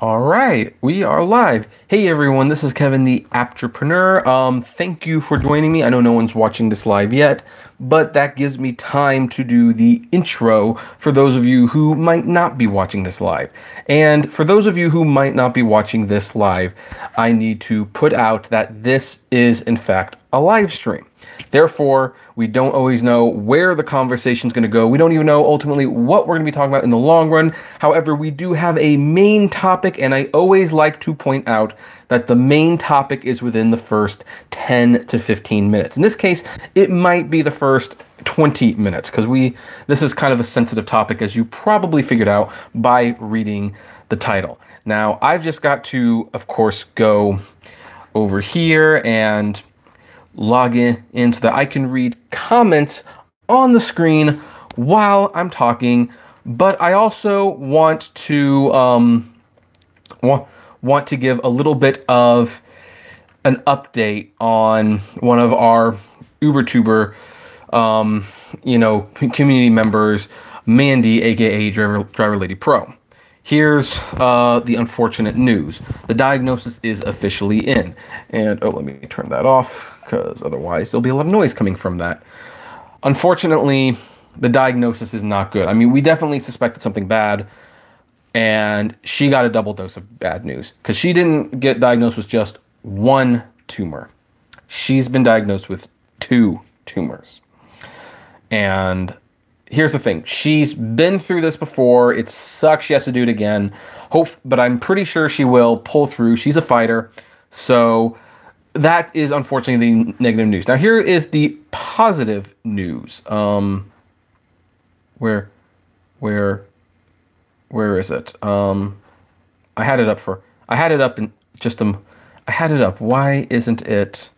All right, we are live. Hey everyone, this is Kevin the Apptrepreneur. Thank you for joining me. I know no one's watching this live yet, but that gives me time to do the intro for those of you who might not be watching this live. And for those of you who might not be watching this live, I need to put out that this is in fact a live stream. Therefore, we don't always know where the conversation is going to go. We don't even know ultimately what we're going to be talking about in the long run. However, we do have a main topic, and I always like to point out that the main topic is within the first 10 to 15 minutes. In this case, it might be the first 20 minutes because this is kind of a sensitive topic, as you probably figured out by reading the title. Now, I've just got to, of course, go over here and log in so that I can read comments on the screen while I'm talking, but I also want to want to give a little bit of an update on one of our UberTuber community members, Mandy, aka Driver Lady Pro. Here's the unfortunate news. The diagnosis is officially in. And, let me turn that off, because otherwise there'll be a lot of noise coming from that. Unfortunately, the diagnosis is not good. I mean, we definitely suspected something bad, and she got a double dose of bad news, because she didn't get diagnosed with just one tumor. She's been diagnosed with 2 tumors. And here's the thing. She's been through this before. It sucks she has to do it again. But I'm pretty sure she will pull through. She's a fighter. So that is unfortunately the negative news. Now here is the positive news. Where is it? I had it up. Why isn't it?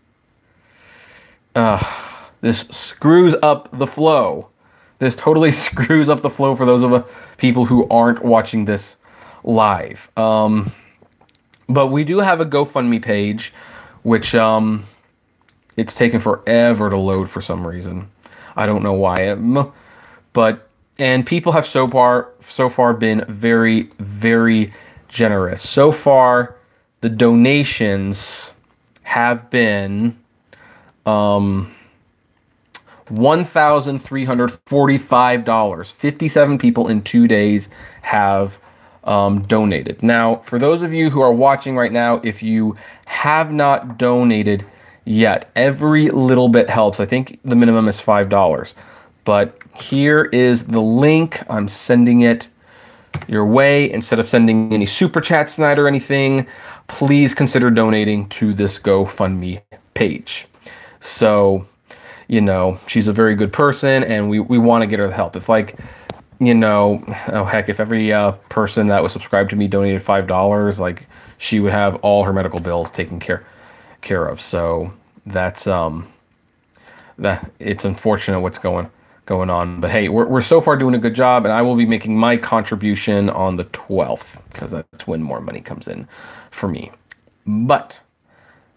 This screws up the flow. This totally screws up the flow for those of people who aren't watching this live. But we do have a GoFundMe page, which it's taken forever to load for some reason. I don't know why. And people have so far been very, very generous. So far, the donations have been $1,345. 57 people in 2 days have donated. Now, for those of you who are watching right now, if you have not donated yet, every little bit helps. I think the minimum is $5. But here is the link. I'm sending it your way. Instead of sending any super chats tonight or anything, please consider donating to this GoFundMe page. So, she's a very good person, and we want to get her the help. If if every person that was subscribed to me donated $5, she would have all her medical bills taken care of. So that's it's unfortunate what's going on. But hey, we're so far doing a good job, and I will be making my contribution on the 12th, because that's when more money comes in for me. But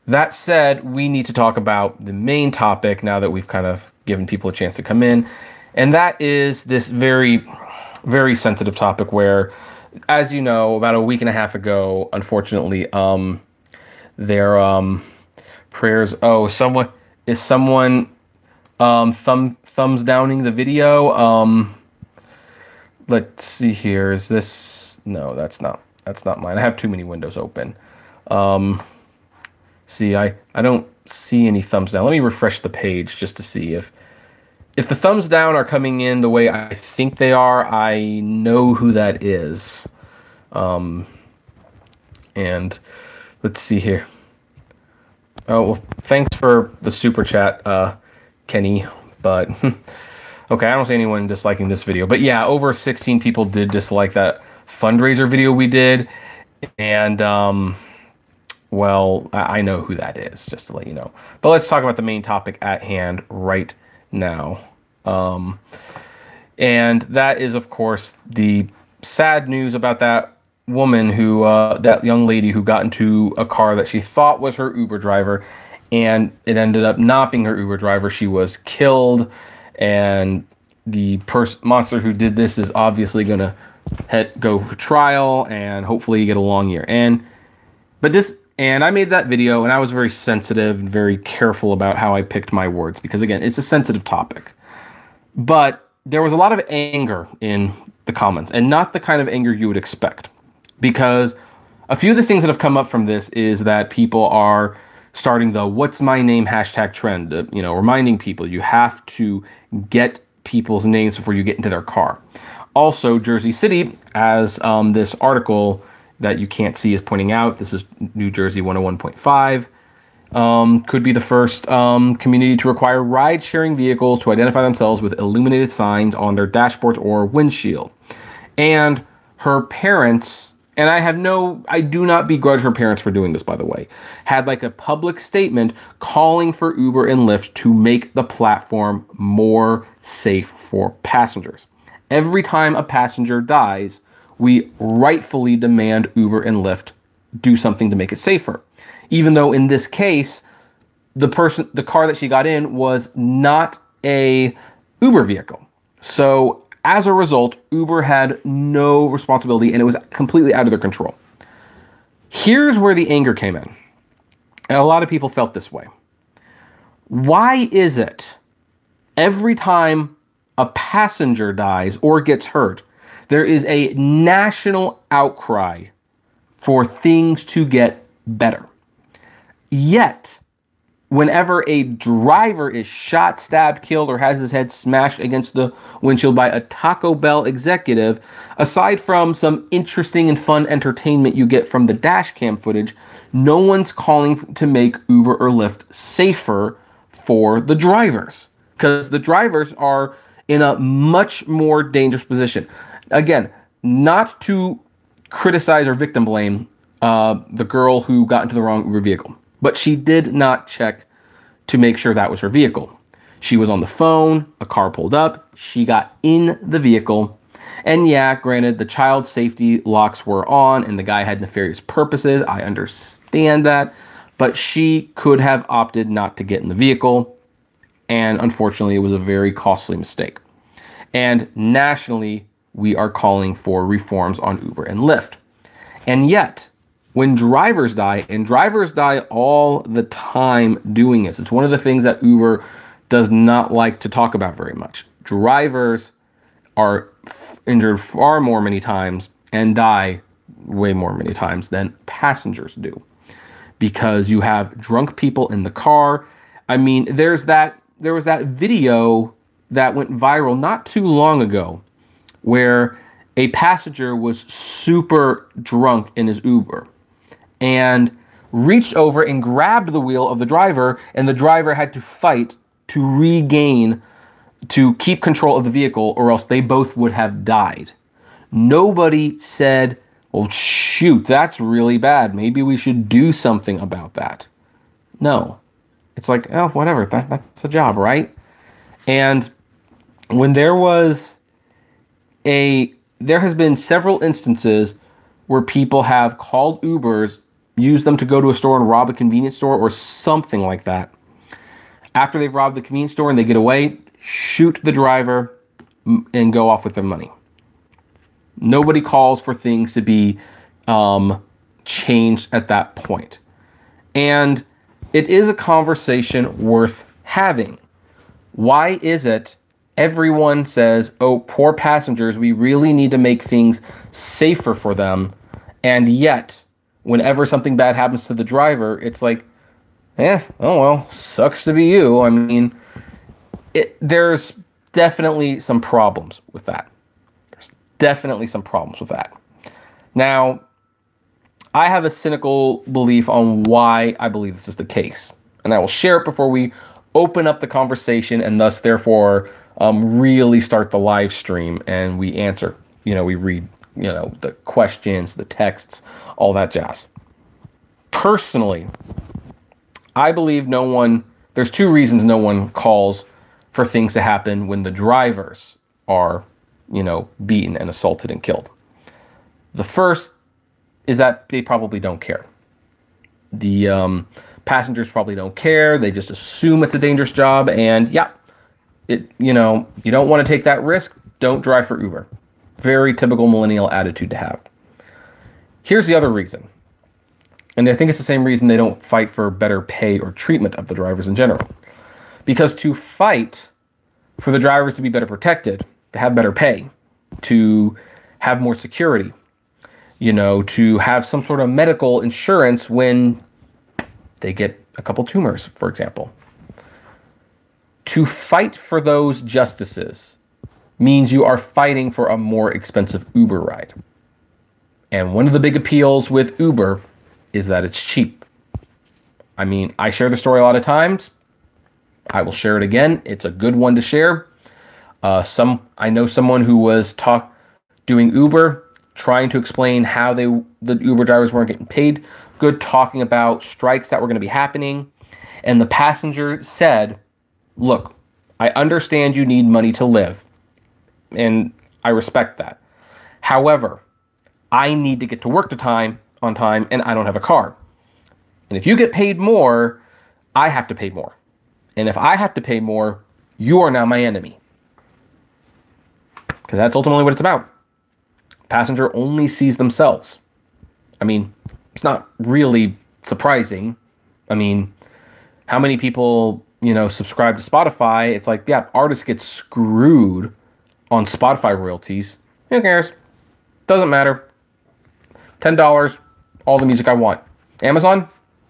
that said, we need to talk about the main topic now that we've kind of given people a chance to come in. And that is this very, very sensitive topic where, as you know, about a week and a half ago, unfortunately, their prayers. Oh, someone thumbs downing the video. Let's see here. Is this? No, that's not mine. I have too many windows open. See, I don't see any thumbs down. Let me refresh the page just to see if the thumbs down are coming in the way I think they are. I know who that is. And let's see here. Oh, well, thanks for the super chat, Kenny. But okay, I don't see anyone disliking this video. But yeah, over 16 people did dislike that fundraiser video we did. And well, I know who that is, just to let you know. But let's talk about the main topic at hand right now. And that is, of course, the sad news about that woman who, that young lady who got into a car that she thought was her Uber driver, and it ended up not being her Uber driver. She was killed, and the monster who did this is obviously going to go for trial and hopefully get a long year. And I made that video, and I was very sensitive and very careful about how I picked my words because, again, it's a sensitive topic. But there was a lot of anger in the comments, and not the kind of anger you would expect, because a few of the things that have come up from this is that people are starting the "what's my name" hashtag trend, reminding people you have to get people's names before you get into their car. Also, Jersey City, as this article that you can't see is pointing out, this is New Jersey 101.5, could be the first community to require ride-sharing vehicles to identify themselves with illuminated signs on their dashboards or windshield. And her parents, and I do not begrudge her parents for doing this, by the way, had like a public statement calling for Uber and Lyft to make the platform more safe for passengers. Every time a passenger dies, we rightfully demand Uber and Lyft do something to make it safer. Even though in this case, the car that she got in was not a Uber vehicle. So as a result, Uber had no responsibility and it was completely out of their control. Here's where the anger came in. And a lot of people felt this way. Why is it every time a passenger dies or gets hurt, there is a national outcry for things to get better? Yet, whenever a driver is shot, stabbed, killed, or has his head smashed against the windshield by a Taco Bell executive, aside from some interesting and fun entertainment you get from the dash cam footage, no one's calling to make Uber or Lyft safer for the drivers, because the drivers are in a much more dangerous position. Again, not to criticize or victim blame the girl who got into the wrong Uber vehicle, but she did not check to make sure that was her vehicle. She was on the phone, a car pulled up, she got in the vehicle, and yeah, granted, the child safety locks were on and the guy had nefarious purposes. I understand that, but she could have opted not to get in the vehicle, and unfortunately, it was a very costly mistake. And nationally, we are calling for reforms on Uber and Lyft. And yet, when drivers die, and drivers die all the time doing this, it's one of the things that Uber does not like to talk about very much. Drivers are injured far more many times and die way more many times than passengers do, because you have drunk people in the car. I mean, there was that video that went viral not too long ago where a passenger was super drunk in his Uber and reached over and grabbed the wheel of the driver, and the driver had to fight to keep control of the vehicle, or else they both would have died. Nobody said, well, shoot, that's really bad. Maybe we should do something about that. No. It's like, oh, whatever. That's a job, right? And when there has been several instances where people have called Ubers, used them to go to a store and rob a convenience store or something like that. After they've robbed the convenience store and they get away, shoot the driver and go off with their money. Nobody calls for things to be changed at that point. And it is a conversation worth having. Why is it everyone says, oh, poor passengers, we really need to make things safer for them, and yet, whenever something bad happens to the driver, it's like, oh well, sucks to be you. I mean, there's definitely some problems with that. Now, I have a cynical belief on why I believe this is the case, and I will share it before we open up the conversation and thus, therefore, really start the live stream and we answer, we read, the questions, the texts, all that jazz. Personally, I believe there's two reasons no one calls for things to happen when the drivers are, beaten and assaulted and killed. The first is that they probably don't care. The passengers probably don't care. They just assume it's a dangerous job, and yeah, you don't want to take that risk, don't drive for Uber. Very typical millennial attitude to have. Here's the other reason. And I think it's the same reason they don't fight for better pay or treatment of the drivers in general. Because to fight for the drivers to be better protected, to have better pay, to have more security, to have some sort of medical insurance when they get a couple tumors, for example. To fight for those justices means you are fighting for a more expensive Uber ride. And one of the big appeals with Uber is that it's cheap. I mean, I share the story a lot of times. I will share it again. It's a good one to share. I know someone who was doing Uber, trying to explain how the Uber drivers weren't getting paid good, talking about strikes that were going to be happening. And the passenger said, look, I understand you need money to live, and I respect that. However, I need to get to work on time, and I don't have a car. And if you get paid more, I have to pay more. And if I have to pay more, you are now my enemy. Because that's ultimately what it's about. Passenger only sees themselves. I mean, it's not really surprising. I mean, how many people, subscribe to Spotify? It's like, yeah, artists get screwed on Spotify royalties. Who cares? Doesn't matter. $10, all the music I want. Amazon,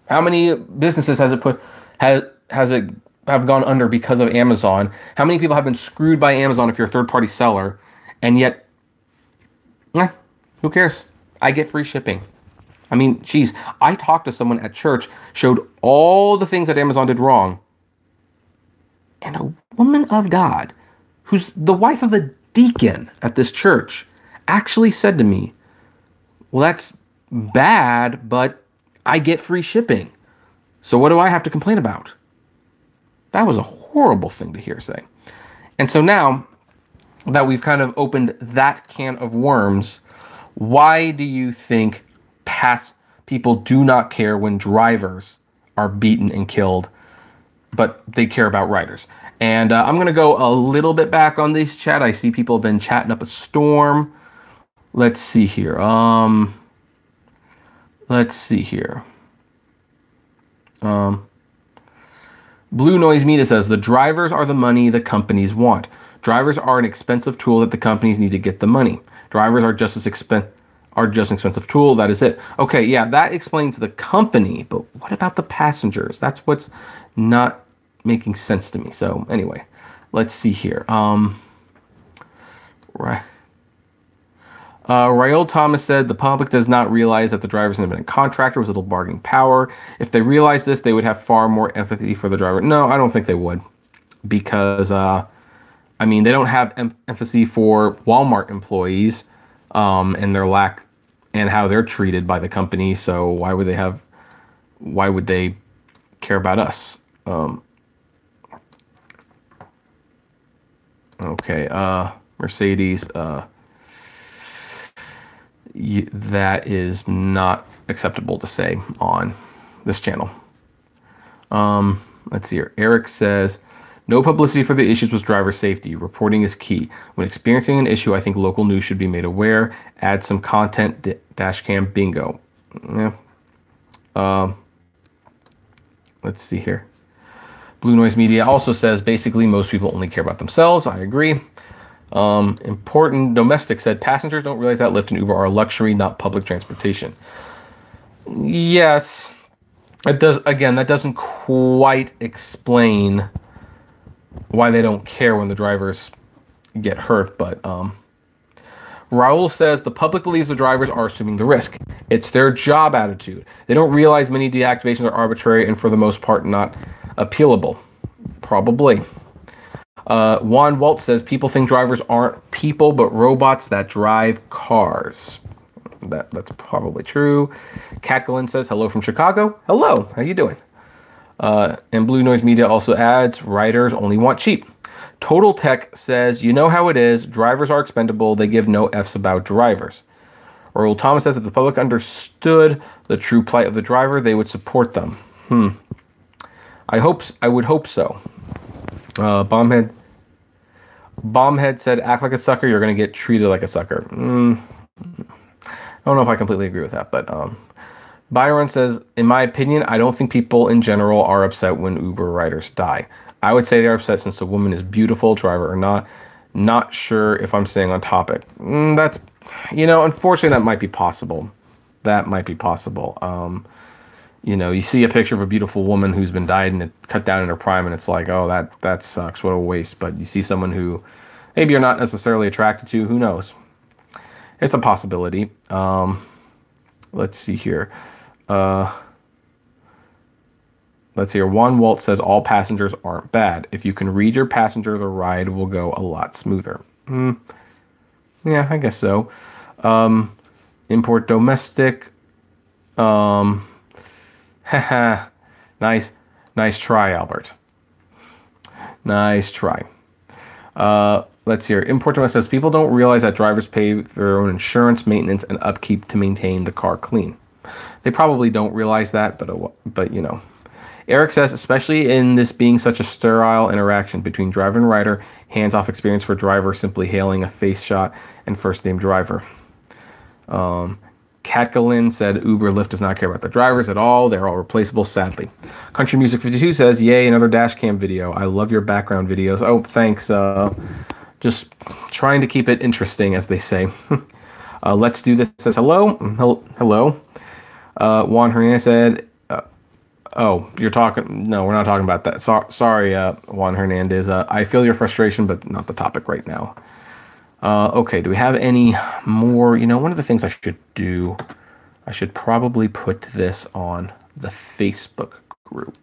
how many businesses has it have gone under because of Amazon? How many people have been screwed by Amazon if you're a third-party seller? And yet, who cares? I get free shipping. I mean, geez, I talked to someone at church, showed all the things that Amazon did wrong. And a woman of God, who's the wife of a deacon at this church, actually said to me, well, that's bad, but I get free shipping. So what do I have to complain about? That was a horrible thing to hear say. And so now that we've kind of opened that can of worms, why do you think people do not care when drivers are beaten and killed, but they care about riders? And I'm going to go a little bit back on this chat. I see people have been chatting up a storm. Let's see here. Blue Noise Media says, the drivers are the money the companies want. Drivers are an expensive tool that the companies need to get the money. Drivers are just an expensive tool. That is it. Okay, yeah, that explains the company, but what about the passengers? That's what's not making sense to me. So anyway, let's see here. Right. Raul Thomas said, the public does not realize that the driver's an independent contractor with little bargaining power. If they realized this, they would have far more empathy for the driver. No, I don't think they would. Because, they don't have empathy for Walmart employees and their lack and how they're treated by the company. So why would they care about us? Okay, Mercedes, that is not acceptable to say on this channel. Let's see here. Eric says, no publicity for the issues with driver safety. Reporting is key. When experiencing an issue, I think local news should be made aware. Add some content, dash cam, bingo. Yeah. Let's see here. Blue Noise Media also says, basically, most people only care about themselves. I agree. Important Domestic said, passengers don't realize that Lyft and Uber are a luxury, not public transportation. Yes, it does. Again, that doesn't quite explain why they don't care when the drivers get hurt. But Raul says, the public believes the drivers are assuming the risk. It's their job attitude. They don't realize many deactivations are arbitrary and for the most part not appealable. Probably. Juan Walt says, people think drivers aren't people, but robots that drive cars. That's probably true. Catglen says, hello from Chicago. Hello, how you doing? And Blue Noise Media also adds, riders only want cheap. Total Tech says, you know how it is. Drivers are expendable. They give no F's about drivers. Earl Thomas says, if the public understood the true plight of the driver, they would support them. I would hope so. Bombhead said, act like a sucker, you're going to get treated like a sucker. I don't know if I completely agree with that, but Byron says, in my opinion, I don't think people in general are upset when Uber riders die. I would say they're upset since the woman is beautiful, driver or not. Not sure if I'm staying on topic. That's, unfortunately, that might be possible. That might be possible. You see a picture of a beautiful woman who's been dyed and cut down in her prime, and it's like, oh, that sucks. What a waste. But you see someone who maybe you're not necessarily attracted to. Who knows? It's a possibility. Let's see here. Let's see here. Juan Walt says all passengers aren't bad. If you can read your passenger, the ride will go a lot smoother. Yeah, I guess so. Import domestic. Haha. Nice try, Albert. Nice try. Let's see here. Import domestic says people don't realize that drivers pay their own insurance, maintenance, and upkeep to maintain the car clean. They probably don't realize that, but Eric says, especially in this being such a sterile interaction between driver and rider, hands-off experience for driver simply hailing a face shot and first-name driver. Katkalin said, Uber, Lyft does not care about the drivers at all. They're all replaceable, sadly. Country Music 52 says, yay, another dash cam video. I love your background videos. Oh, thanks. Just trying to keep it interesting, as they say. Let's do this says, hello. Hello. Juan Hernandez said, oh, you're talking... No, we're not talking about that. Sorry, Juan Hernandez. I feel your frustration, but not the topic right now. Okay, do we have any more? One of the things I should do, I should probably put this on the Facebook group,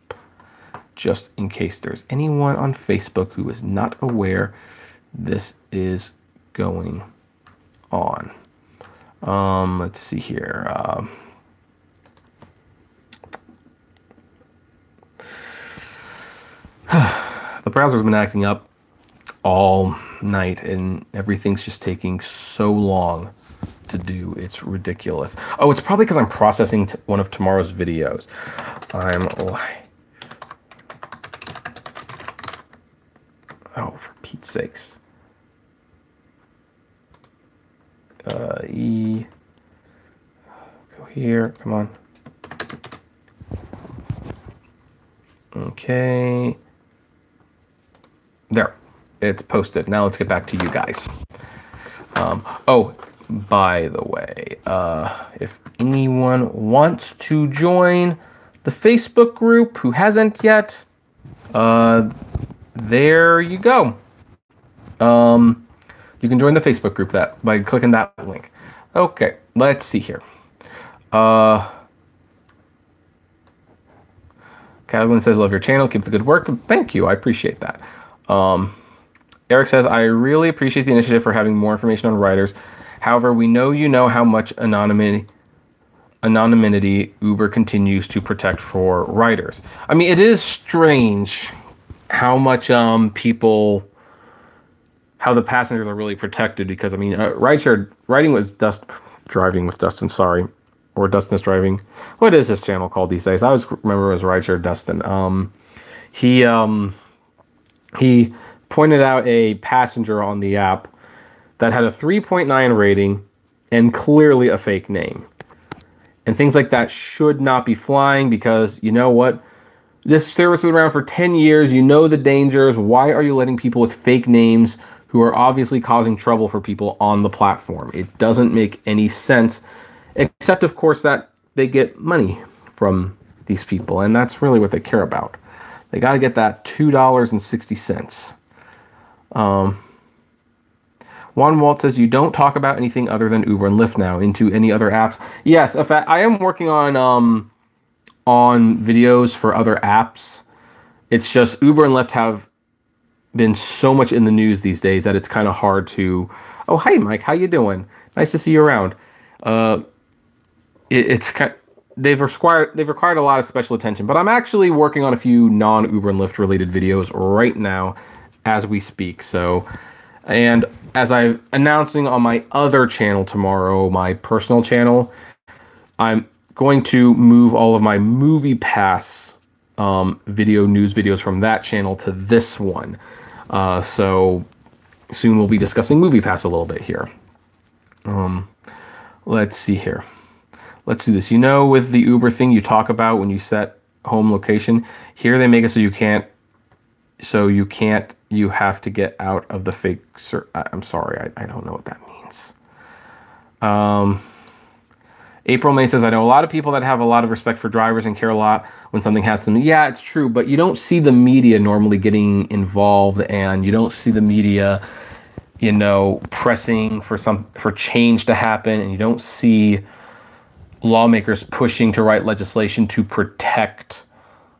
just in case there's anyone on Facebook who is not aware this is going on. Let's see here. The browser's been acting up all night and everything's just taking so long to do. It's ridiculous. Oh, it's probably because I'm processing one of tomorrow's videos. Oh, for Pete's sakes. Go here, come on. Okay. There, it's posted. Now let's get back to you guys. Oh, by the way, if anyone wants to join the Facebook group who hasn't yet, there you go. You can join the Facebook group by clicking that link. Okay, let's see here. Catalin says, love your channel. Keep the good work. Thank you. I appreciate that. Eric says, I really appreciate the initiative for having more information on riders. However, we know you know how much anonymity Uber continues to protect for riders. I mean, it is strange how much how the passengers are really protected, because I mean, driving with Dustin, sorry, or Dustin is driving. What is this channel called these days? I always remember it was Rideshare Dustin. He pointed out a passenger on the app that had a 3.9 rating and clearly a fake name. And things like that should not be flying, because you know what? This service is around for 10 years. You know the dangers. Why are you letting people with fake names who are obviously causing trouble for people on the platform? It doesn't make any sense, except, of course, that they get money from these people, and that's really what they care about. They got to get that $2.60. Juan Walt says, you don't talk about anything other than Uber and Lyft now, into any other apps. Yes, in fact, I am working on videos for other apps. It's just Uber and Lyft have been so much in the news these days that it's kind of hard to... Oh, hi, Mike. How you doing? Nice to see you around. They've required a lot of special attention, but I'm actually working on a few non-Uber and Lyft related videos right now as we speak. So, and as I'm announcing on my other channel tomorrow, my personal channel, I'm going to move all of my Movie Pass news videos from that channel to this one. So soon we'll be discussing MoviePass a little bit here. Let's see here. Let's do this. You know, with the Uber thing you talk about when you set home location, here they make it so you can't, you have to get out of the fake, I'm sorry, I don't know what that means. April May says, I know a lot of people that have a lot of respect for drivers and care a lot when something happens to them. Yeah, it's true, but you don't see the media normally getting involved, and you don't see the media, you know, pressing for change to happen, and you don't see lawmakers pushing to write legislation to protect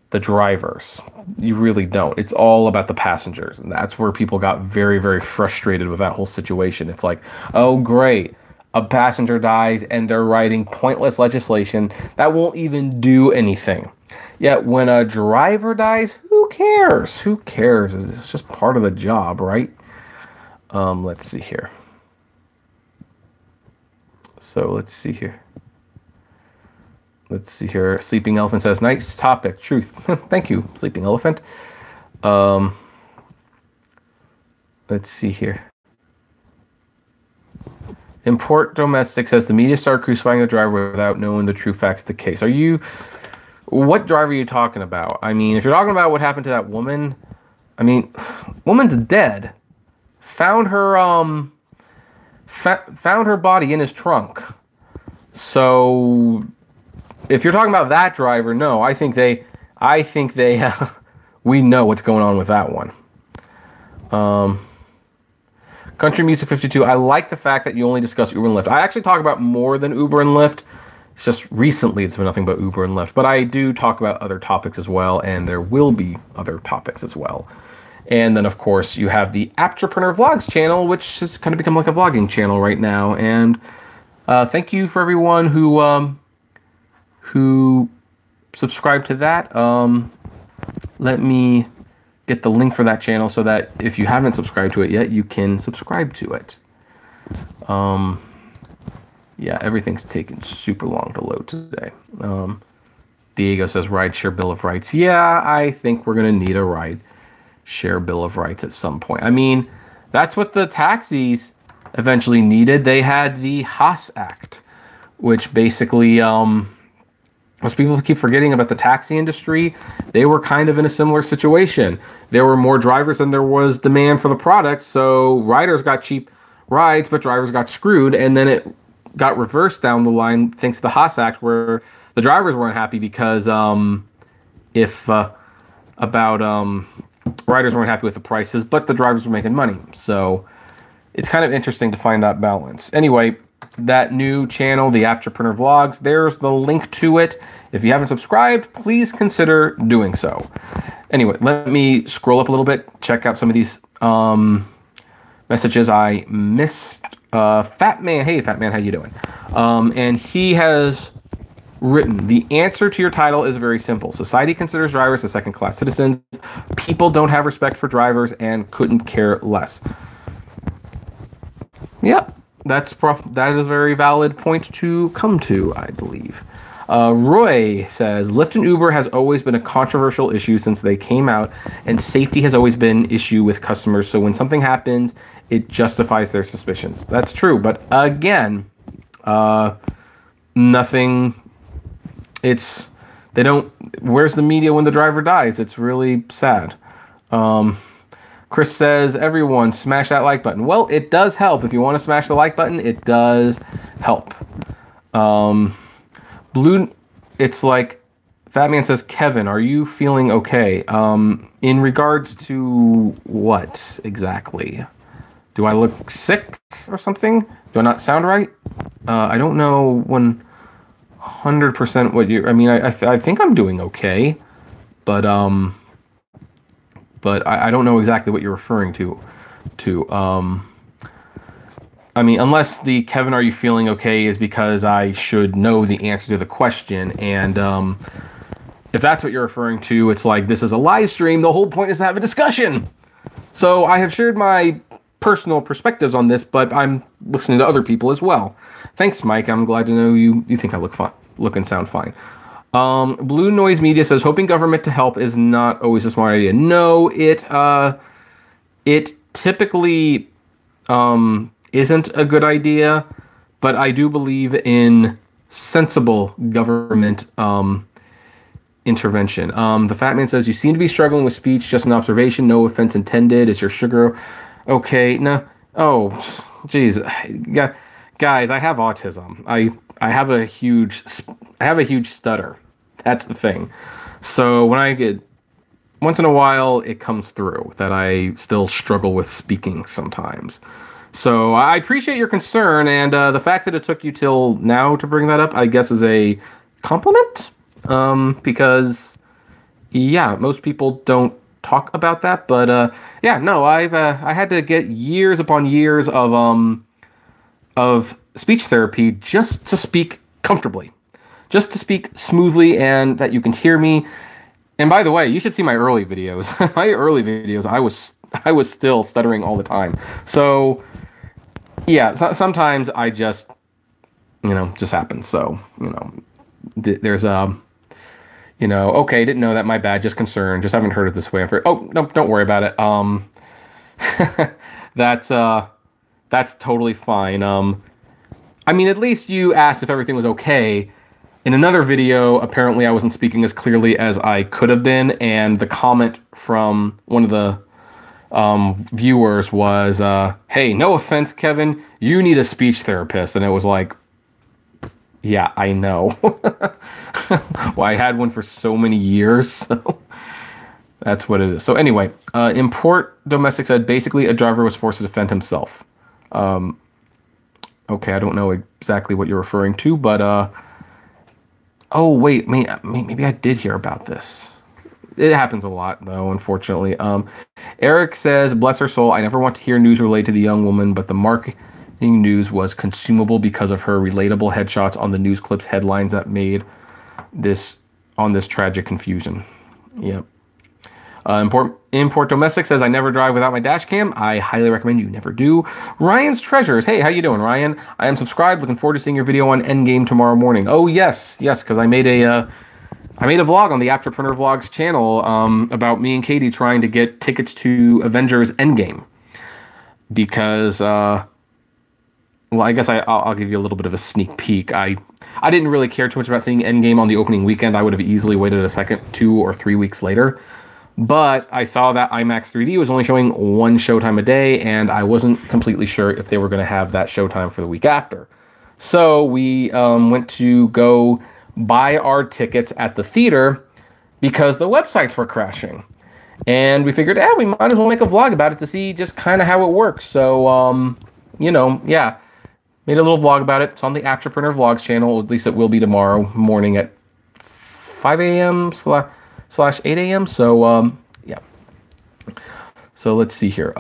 the drivers. You really don't. It's all about the passengers, and that's where people got very, very frustrated with that whole situation. It's like, oh great, a passenger dies and they're writing pointless legislation that won't even do anything. Yet when a driver dies, who cares? Who cares? It's just part of the job, right? Let's see here. So let's see here. Let's see here. Sleeping Elephant says, nice topic. Truth. Thank you, Sleeping Elephant. Let's see here. Import Domestic says, the media started crucifying the driver without knowing the true facts of the case. What driver are you talking about? I mean, if you're talking about what happened to that woman, I mean, woman's dead. Found her body in his trunk. So if you're talking about that driver, no, I think they we know what's going on with that one. Country Music 52, I like the fact that you only discuss Uber and Lyft. I actually talk about more than Uber and Lyft. It's just recently it's been nothing but Uber and Lyft. But I do talk about other topics as well, and there will be other topics as well. And then, of course, you have the Apptrepreneur Vlogs channel, which has kind of become like a vlogging channel right now. And thank you for everyone who subscribed to that. Let me get the link for that channel so that if you haven't subscribed to it yet, you can subscribe to it. Yeah, everything's taken super long to load today. Diego says rideshare bill of rights. Yeah, I think we're going to need a rideshare bill of rights at some point. I mean, that's what the taxis eventually needed. They had the Haas Act, which basically, as people keep forgetting about the taxi industry, they were kind of in a similar situation. There were more drivers than there was demand for the product, so riders got cheap rides, but drivers got screwed, and then it got reversed down the line thanks to the Haas Act, where the drivers weren't happy because riders weren't happy with the prices, but the drivers were making money. So it's kind of interesting to find that balance. Anyway, that new channel, the Apptrepreneur Vlogs, there's the link to it. If you haven't subscribed, please consider doing so. Anyway, let me scroll up a little bit, check out some of these messages I missed. Fat Man, hey Fat Man, how you doing? And he has written, the answer to your title is very simple. Society considers drivers as second-class citizens. People don't have respect for drivers and couldn't care less. Yep. That is a very valid point to come to, I believe. Roy says, Lyft and Uber has always been a controversial issue since they came out, and safety has always been an issue with customers. So when something happens, it justifies their suspicions. That's true. But again, nothing, where's the media when the driver dies? It's really sad. Chris says, everyone smash that like button. Well, it does help. If you want to smash the like button, it does help. It's like, Fat Man says, Kevin, are you feeling okay? In regards to what exactly? Do I look sick or something? Do I not sound right? I don't know 100% what you, I mean, I think I'm doing okay, but I don't know exactly what you're referring to. I mean, unless the Kevin, are you feeling okay is because I should know the answer to the question. And if that's what you're referring to, it's like, this is a live stream. The whole point is to have a discussion. So I have shared my personal perspectives on this, but I'm listening to other people as well. Thanks, Mike. I'm glad to know you think I look and sound fine. Blue Noise Media says, hoping government to help is not always a smart idea. No, it typically isn't a good idea, but I do believe in sensible government intervention. The fat man says, "You seem to be struggling with speech. Just an observation. No offense intended. Is your sugar okay?" No. Oh, geez. Yeah, guys, I have autism. I have a huge stutter. That's the thing. So when I get once in a while, it comes through that I still struggle with speaking sometimes. So I appreciate your concern, and the fact that it took you till now to bring that up, I guess, is a compliment. Because yeah, most people don't talk about that, but yeah, no, I had to get years upon years of speech therapy just to speak comfortably, just to speak smoothly, and that you can hear me. And by the way, you should see my early videos. My early videos, I was still stuttering all the time. So yeah, sometimes I just just happens. So there's okay, didn't know that. My bad. Just concerned. Just haven't heard it this way. Oh no, don't worry about it. That's that's totally fine. I mean, at least you asked if everything was okay. In another video, apparently I wasn't speaking as clearly as I could have been, and the comment from one of the viewers was, "Hey, no offense, Kevin, you need a speech therapist," and it was like, yeah, I know. Well, I had one for so many years, so that's what it is. So anyway, Import Domestic said, basically a driver was forced to defend himself. Okay, I don't know exactly what you're referring to, but oh wait, maybe I did hear about this. It happens a lot, though, unfortunately. Eric says, bless her soul, I never want to hear news related to the young woman, but the marketing news was consumable because of her relatable headshots on the news clips headlines that made this tragic confusion. Yep. Import Domestic says, I never drive without my dash cam. I highly recommend you never do. Ryan's Treasures. Hey, how you doing, Ryan? I am subscribed. Looking forward to seeing your video on Endgame tomorrow morning. Oh, yes, because I made a vlog on the Apptrepreneur Vlogs channel about me and Katie trying to get tickets to Avengers Endgame. Because, well, I guess I'll give you a little bit of a sneak peek. I didn't really care too much about seeing Endgame on the opening weekend. I would have easily waited a second, 2 or 3 weeks later. But I saw that IMAX 3D was only showing one showtime a day, and I wasn't completely sure if they were going to have that showtime for the week after. So we went to go buy our tickets at the theater because the websites were crashing. And we figured, we might as well make a vlog about it to see just kind of how it works. So, yeah, made a little vlog about it. It's on the Apptrepreneur Vlogs channel. At least it will be tomorrow morning at 5 a.m. /8 a.m. So, yeah. So let's see here.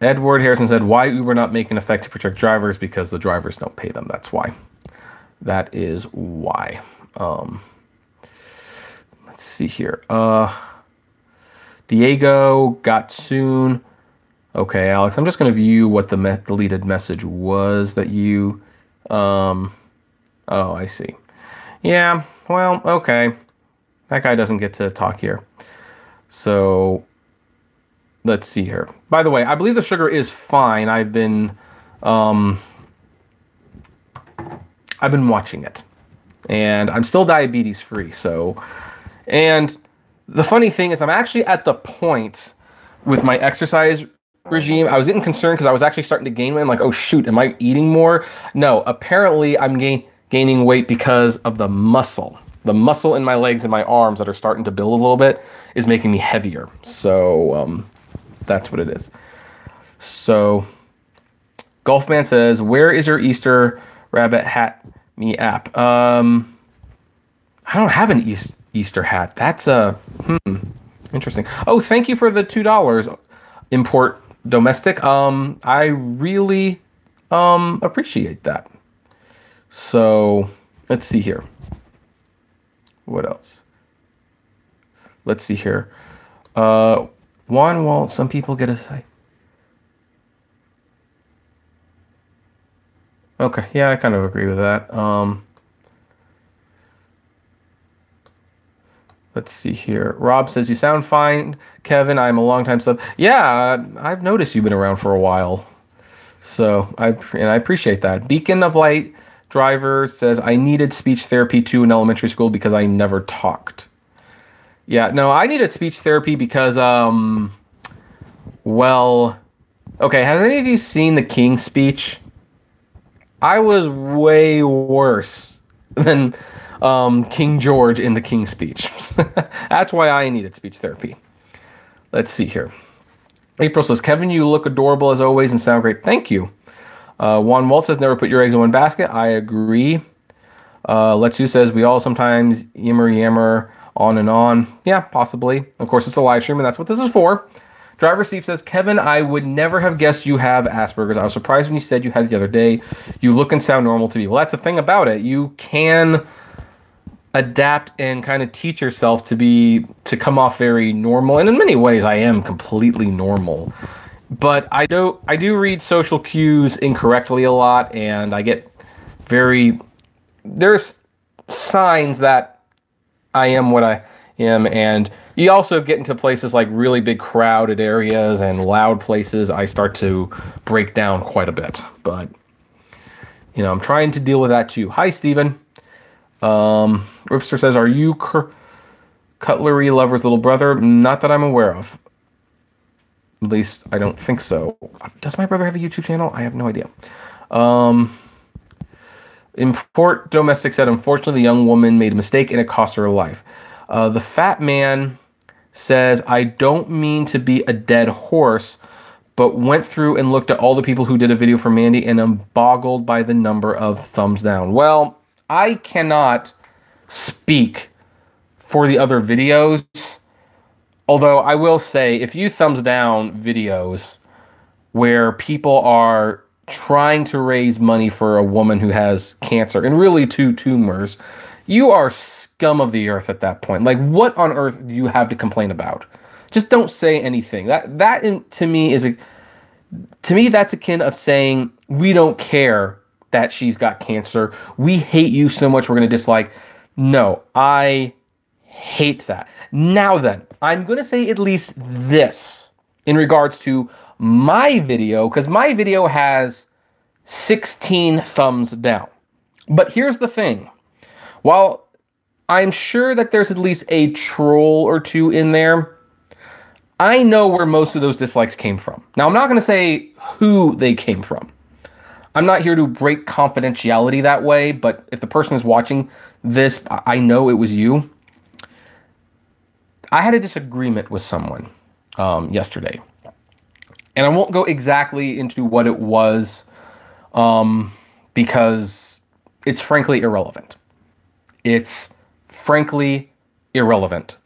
Edward Harrison said, why Uber not making effect to protect drivers? Because the drivers don't pay them. That's why. That is why. Let's see here. Diego got soon. Okay, Alex, I'm just going to view what the deleted message was that you... oh, I see. Yeah, well, okay. That guy doesn't get to talk here. So, let's see here. By the way, I believe the sugar is fine. I've been watching it. And I'm still diabetes free, so... And the funny thing is I'm actually at the point with my exercise regime. I was getting concerned because I was actually starting to gain weight. I'm like, oh shoot, am I eating more? No, apparently I'm gaining weight because of the muscle. The muscle in my legs and my arms that are starting to build a little bit is making me heavier. So that's what it is. So Golfman says, where is your Easter Rabbit Hat Me app? I don't have an Easter hat. That's interesting. Oh, thank you for the $2 Import Domestic. I really appreciate that. So let's see here. What else? Let's see here. Juan, well, some people get a say. Okay, yeah, I kind of agree with that. Let's see here. Rob says, you sound fine, Kevin. I'm a long-time sub. Yeah, I've noticed you've been around for a while. So, I appreciate that. Beacon of Light Driver says, I needed speech therapy too in elementary school because I never talked. Yeah, no, I needed speech therapy because, well, okay, has any of you seen The King's Speech? I was way worse than King George in The King's Speech. That's why I needed speech therapy. Let's see here. April says, Kevin, you look adorable as always and sound great. Thank you. Juan Walt says, never put your eggs in one basket. I agree. Let's You says, we all sometimes yammer on and on. Yeah, possibly. Of course, it's a live stream, and that's what this is for. Driver Steve says, Kevin, I would never have guessed you have Asperger's. I was surprised when you said you had it the other day. You look and sound normal to me. Well, that's the thing about it. You can adapt and kind of teach yourself to come off very normal. And in many ways, I am completely normal. But I do read social cues incorrectly a lot, and I get there's signs that I am what I am, and you also get into places like really big crowded areas and loud places. I start to break down quite a bit, but you know, I'm trying to deal with that too. Hi, Steven. Ripster says, are you Cutlery Lover's little brother? Not that I'm aware of. At least I don't think so. Does my brother have a YouTube channel? I have no idea. Import Domestic said, unfortunately, the young woman made a mistake and it cost her her life. The Fat Man says, I don't mean to be a dead horse, but went through and looked at all the people who did a video for Mandy and I'm boggled by the number of thumbs down. Well, I cannot speak for the other videos, although I will say, if you thumbs down videos where people are trying to raise money for a woman who has cancer and really 2 tumors, you are scum of the earth at that point. Like, what on earth do you have to complain about? Just don't say anything. That to me that's akin of saying, we don't care that she's got cancer. We hate you so much we're going to dislike. No, I hate that. Now then, I'm going to say at least this in regards to my video, because my video has 16 thumbs down. But here's the thing. While I'm sure that there's at least a troll or two in there, I know where most of those dislikes came from. Now, I'm not going to say who they came from. I'm not here to break confidentiality that way, but if the person is watching this, I know it was you. I had a disagreement with someone yesterday. And I won't go exactly into what it was because it's frankly irrelevant. It's frankly irrelevant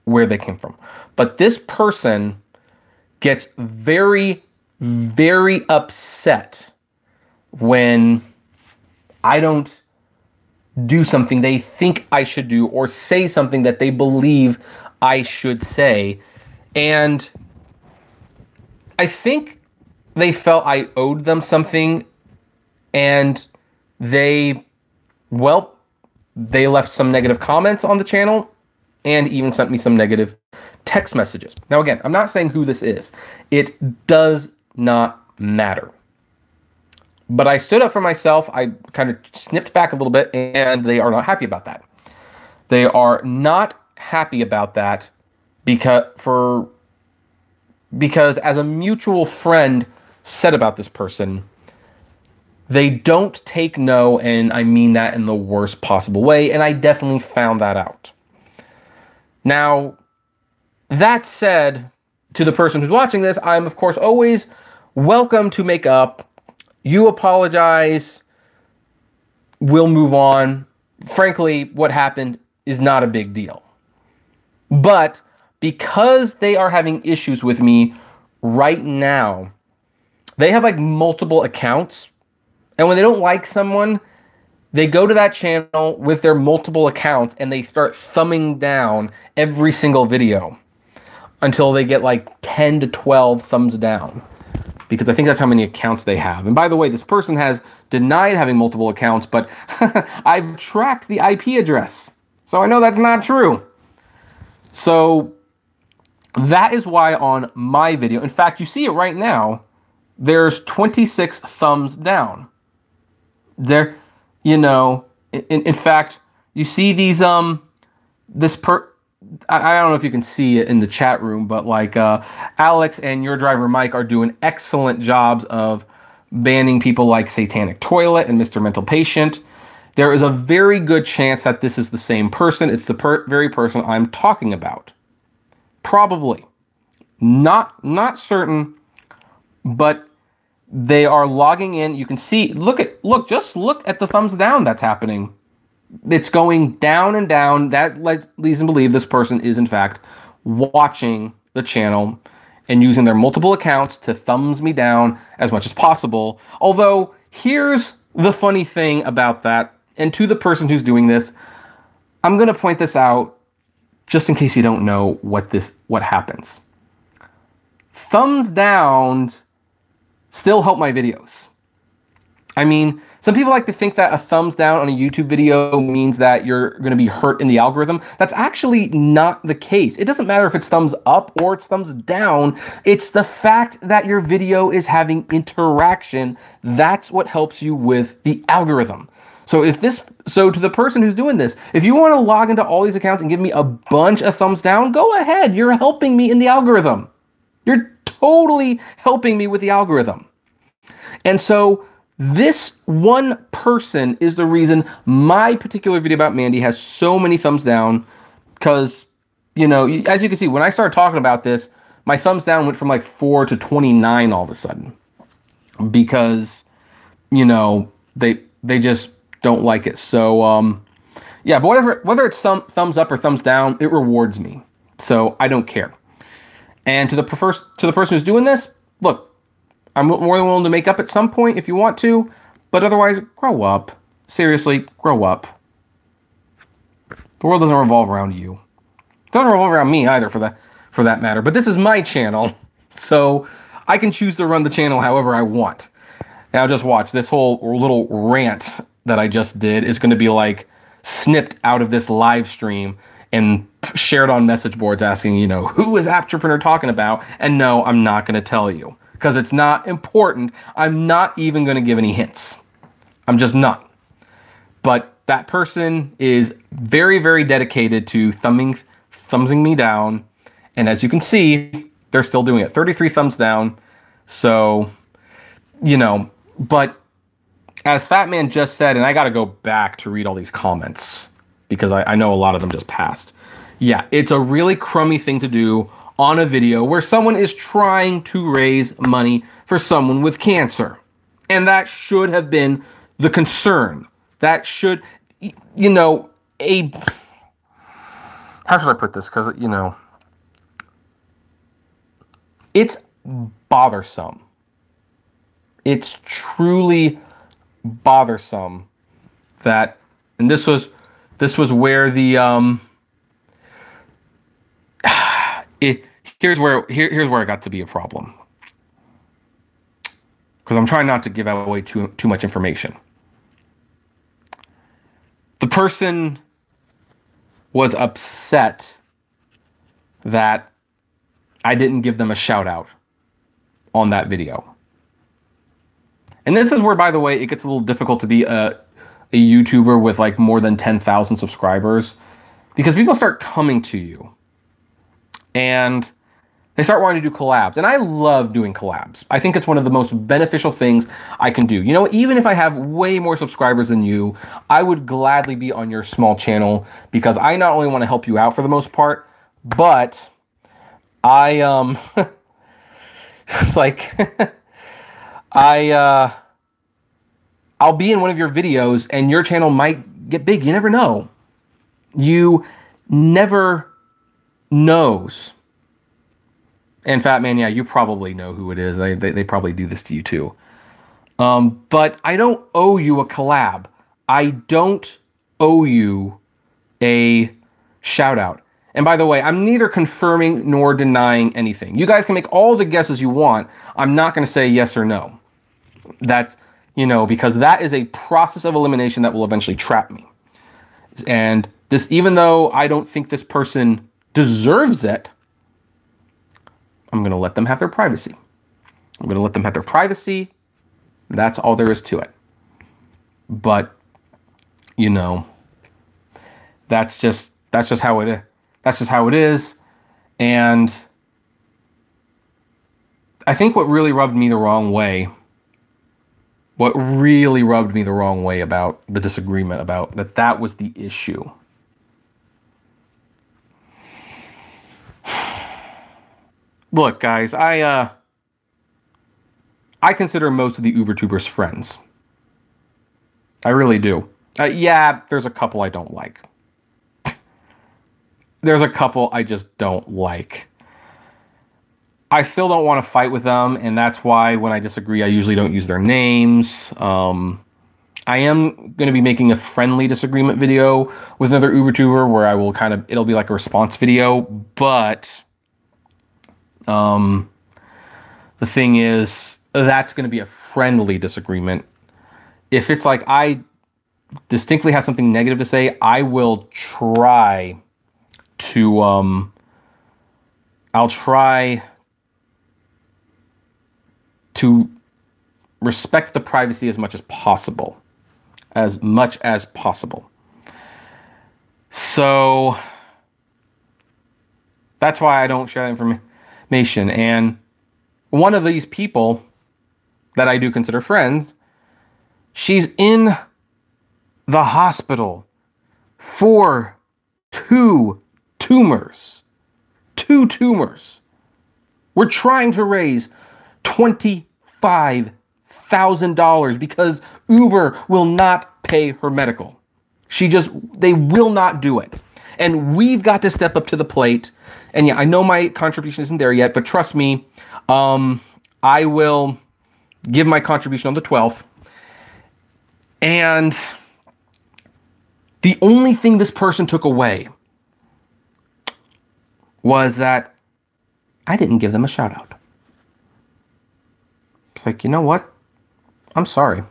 where they came from. But this person gets very, very upset when I don't do something they think I should do or say something that they believe I should say. And I think they felt I owed them something, and they left some negative comments on the channel and even sent me some negative text messages. Now, again, I'm not saying who this is. It does not matter. But I stood up for myself. I kind of snipped back a little bit, and they are not happy about that. They are not happy about that because as a mutual friend said about this person, they don't take no, and I mean that in the worst possible way, and I definitely found that out. Now, that said, to the person who's watching this, I'm, of course, always welcome to make up. You apologize, we'll move on. Frankly, what happened is not a big deal. But because they are having issues with me right now, they have like multiple accounts. And when they don't like someone, they go to that channel with their multiple accounts and they start thumbing down every single video until they get like 10 to 12 thumbs down. Because I think that's how many accounts they have. And by the way, this person has denied having multiple accounts, but I've tracked the IP address. So I know that's not true. So that is why on my video, in fact, you see it right now, there's 26 thumbs down. There, you know, in fact, you see these, I don't know if you can see it in the chat room, but like Alex and your driver Mike are doing excellent jobs of banning people like Satanic Toilet and Mr. Mental Patient. There is a very good chance that this is the same person. It's the very person I'm talking about. Probably. Not certain, but they are logging in. You can see, just look at the thumbs down that's happening. It's going down and down. That leads them to believe this person is, in fact, watching the channel and using their multiple accounts to thumbs me down as much as possible. Although, here's the funny thing about that, and to the person who's doing this, I'm going to point this out just in case you don't know what happens. Thumbs downs still help my videos. I mean, some people like to think that a thumbs down on a YouTube video means that you're going to be hurt in the algorithm. That's actually not the case. It doesn't matter if it's thumbs up or it's thumbs down. It's the fact that your video is having interaction. That's what helps you with the algorithm. So to the person who's doing this, if you want to log into all these accounts and give me a bunch of thumbs down, go ahead. You're helping me in the algorithm. You're totally helping me with the algorithm. And so this one person is the reason my particular video about Mandy has so many thumbs down, because, you know, as you can see, when I started talking about this, my thumbs down went from like 4 to 29 all of a sudden, because, you know, they just don't like it. So, yeah, but whether it's some thumbs up or thumbs down, it rewards me. So I don't care. And to the person who's doing this, look, I'm more than willing to make up at some point if you want to, but otherwise, grow up. Seriously, grow up. The world doesn't revolve around you. It doesn't revolve around me either, for that matter. But this is my channel, so I can choose to run the channel however I want. Now just watch. This whole little rant that I just did is going to be like snipped out of this live stream and shared on message boards asking, you know, who is Apptrepreneur talking about? And no, I'm not going to tell you, because it's not important. I'm not even going to give any hints. I'm just not. But that person is very, very dedicated to thumbsing me down. And as you can see, they're still doing it. 33 thumbs down. So, you know, but as Fat Man just said, and I got to go back to read all these comments because I know a lot of them just passed. Yeah, it's a really crummy thing to do on a video where someone is trying to raise money for someone with cancer. And that should have been the concern. That should, you know, how should I put this? Because, you know, it's bothersome. It's truly bothersome that, and this was where the, here's where it got to be a problem, because I'm trying not to give away too much information. The person was upset that I didn't give them a shout out on that video. And this is where, by the way, it gets a little difficult to be a YouTuber with like more than 10,000 subscribers, because people start coming to you and they start wanting to do collabs. And I love doing collabs. I think it's one of the most beneficial things I can do. You know, even if I have way more subscribers than you, I would gladly be on your small channel, because I not only want to help you out for the most part, but I, it's like, I'll be in one of your videos and your channel might get big. You never know. You never knows. And Fat Man, yeah, you probably know who it is. They probably do this to you too. But I don't owe you a collab. I don't owe you a shout out. And by the way, I'm neither confirming nor denying anything. You guys can make all the guesses you want. I'm not going to say yes or no. That, you know, because that is a process of elimination that will eventually trap me. And this, even though I don't think this person deserves it, I'm going to let them have their privacy. I'm going to let them have their privacy. That's all there is to it. But, you know, that's just how it is. That's just how it is. And I think what really rubbed me the wrong way, about the disagreement, about that was the issue. Look, guys, I consider most of the UberTubers friends. I really do. Yeah, there's a couple I don't like. There's a couple I just don't like. I still don't want to fight with them, and that's why when I disagree, I usually don't use their names. I am going to be making a friendly disagreement video with another UberTuber where I will it'll be like a response video, but the thing is, that's going to be a friendly disagreement. If it's like I distinctly have something negative to say, I will try to, I'll try to respect the privacy as much as possible. So that's why I don't share that information. And one of these people that I do consider friends, she's in the hospital for two tumors. We're trying to raise $25,000 because Uber will not pay her medical. They will not do it. And we've got to step up to the plate. And yeah, I know my contribution isn't there yet, but trust me, I will give my contribution on the 12th. And the only thing this person took away was that I didn't give them a shout out. It's like, you know what? I'm sorry.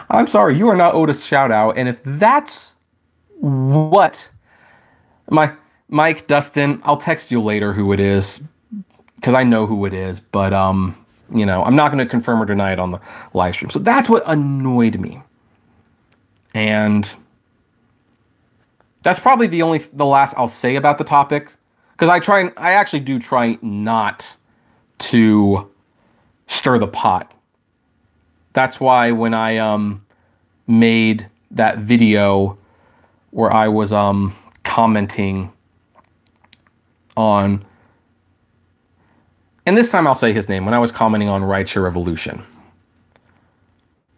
I'm sorry. You are not owed a shout out. And if that's what Mike, Dustin, I'll text you later who it is, because I know who it is, but you know, I'm not going to confirm or deny it on the live stream. So that's what annoyed me. And that's probably the last I'll say about the topic, because I actually do try not to stir the pot. That's why when I made that video where I was commenting on, and this time I'll say his name, when I was commenting on Rideshare Revolution.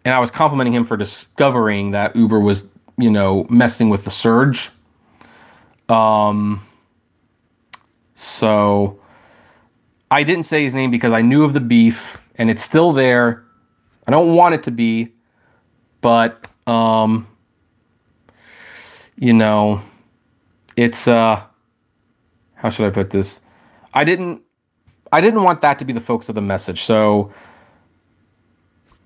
And I was complimenting him for discovering that Uber was, you know, messing with the surge. So I didn't say his name because I knew of the beef, and it's still there. I don't want it to be, but you know, it's how should I put this? I didn't want that to be the focus of the message. So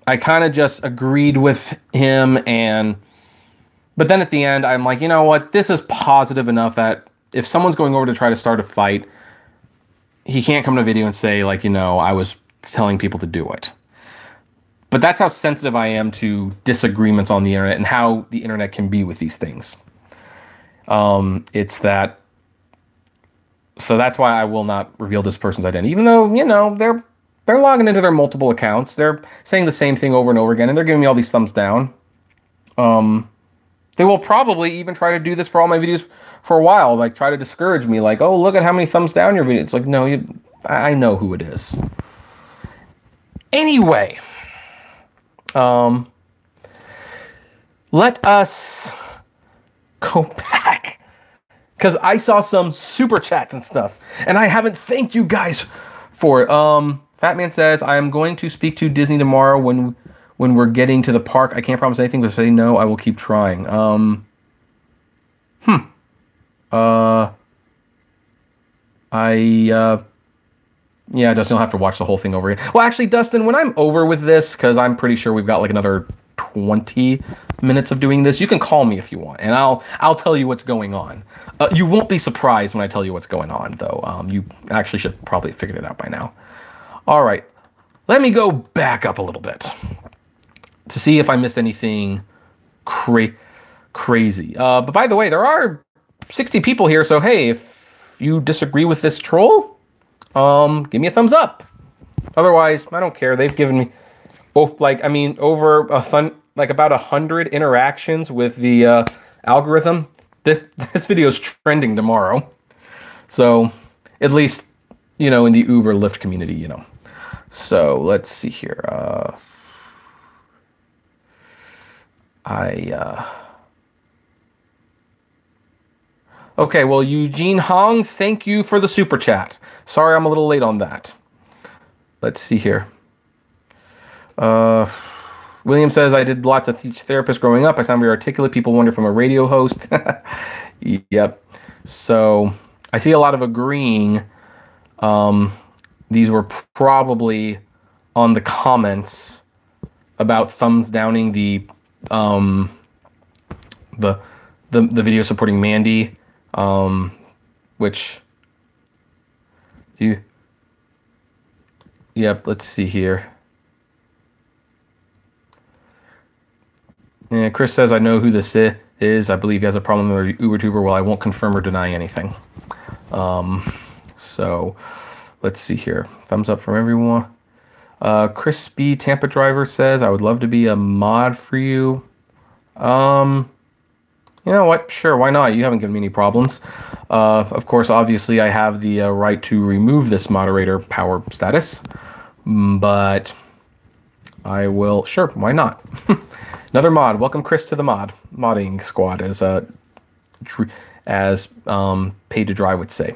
I kind of just agreed with him, but then at the end, I'm like, you know what? This is positive enough that if someone's going over to try to start a fight, he can't come to a video and say, like, you know, I was telling people to do it. But that's how sensitive I am to disagreements on the internet and how the internet can be with these things. It's that. So that's why I will not reveal this person's identity, even though, you know, they're logging into their multiple accounts. They're saying the same thing over and over again, and they're giving me all these thumbs down. They will probably even try to do this for all my videos for a while, like try to discourage me, like, oh, look at how many thumbs down your video. It's like, no, I know who it is. Anyway, let us go back, because I saw some super chats and stuff, and I haven't thanked you guys for it. Fatman says, I am going to speak to Disney tomorrow when we're getting to the park. I can't promise anything, but if they know, I will keep trying. Yeah, Dustin, you'll have to watch the whole thing over again. Well, actually, Dustin, when I'm over with this, because I'm pretty sure we've got like another 20 minutes of doing this. You can call me if you want, and I'll tell you what's going on. You won't be surprised when I tell you what's going on, though. You actually should probably have figured it out by now. All right, let me go back up a little bit to see if I missed anything crazy. But by the way, there are 60 people here, so hey, if you disagree with this troll, give me a thumbs up. Otherwise, I don't care. They've given me, over about 100 interactions with the algorithm. This video is trending tomorrow. So, at least, in the Uber Lyft community, So, let's see here. Okay, well, Eugene Hong, thank you for the super chat. Sorry I'm a little late on that. Let's see here. William says, I did lots of speech therapists growing up. I sound very articulate. People wonder if I'm a radio host. Yep. So I see a lot of agreeing. These were probably on the comments about thumbs downing the video supporting Mandy, which yep, let's see here. Yeah, Chris says, I know who this is. I believe he has a problem with UberTuber. Well, I won't confirm or deny anything. So let's see here. Thumbs up from everyone. Crispy Tampa Driver says, I would love to be a mod for you. You know what? Sure, why not? You haven't given me any problems. Of course, obviously, I have the right to remove this moderator power status. But I will... Sure, why not? Another mod. Welcome, Chris, to the modding squad, as Paid to Drive would say.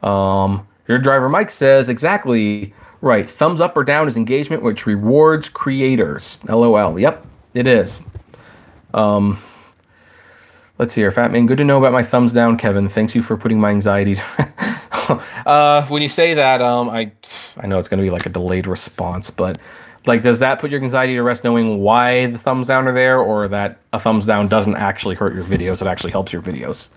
Your driver Mike says, exactly right. Thumbs up or down is engagement, which rewards creators. LOL. Yep, it is. Let's see here. Fat Man, good to know about my thumbs down, Kevin. Thanks you for putting my anxiety. When you say that, I know it's going to be like a delayed response, but does that put your anxiety to rest knowing why the thumbs down are there, or that a thumbs down doesn't actually hurt your videos, it actually helps your videos?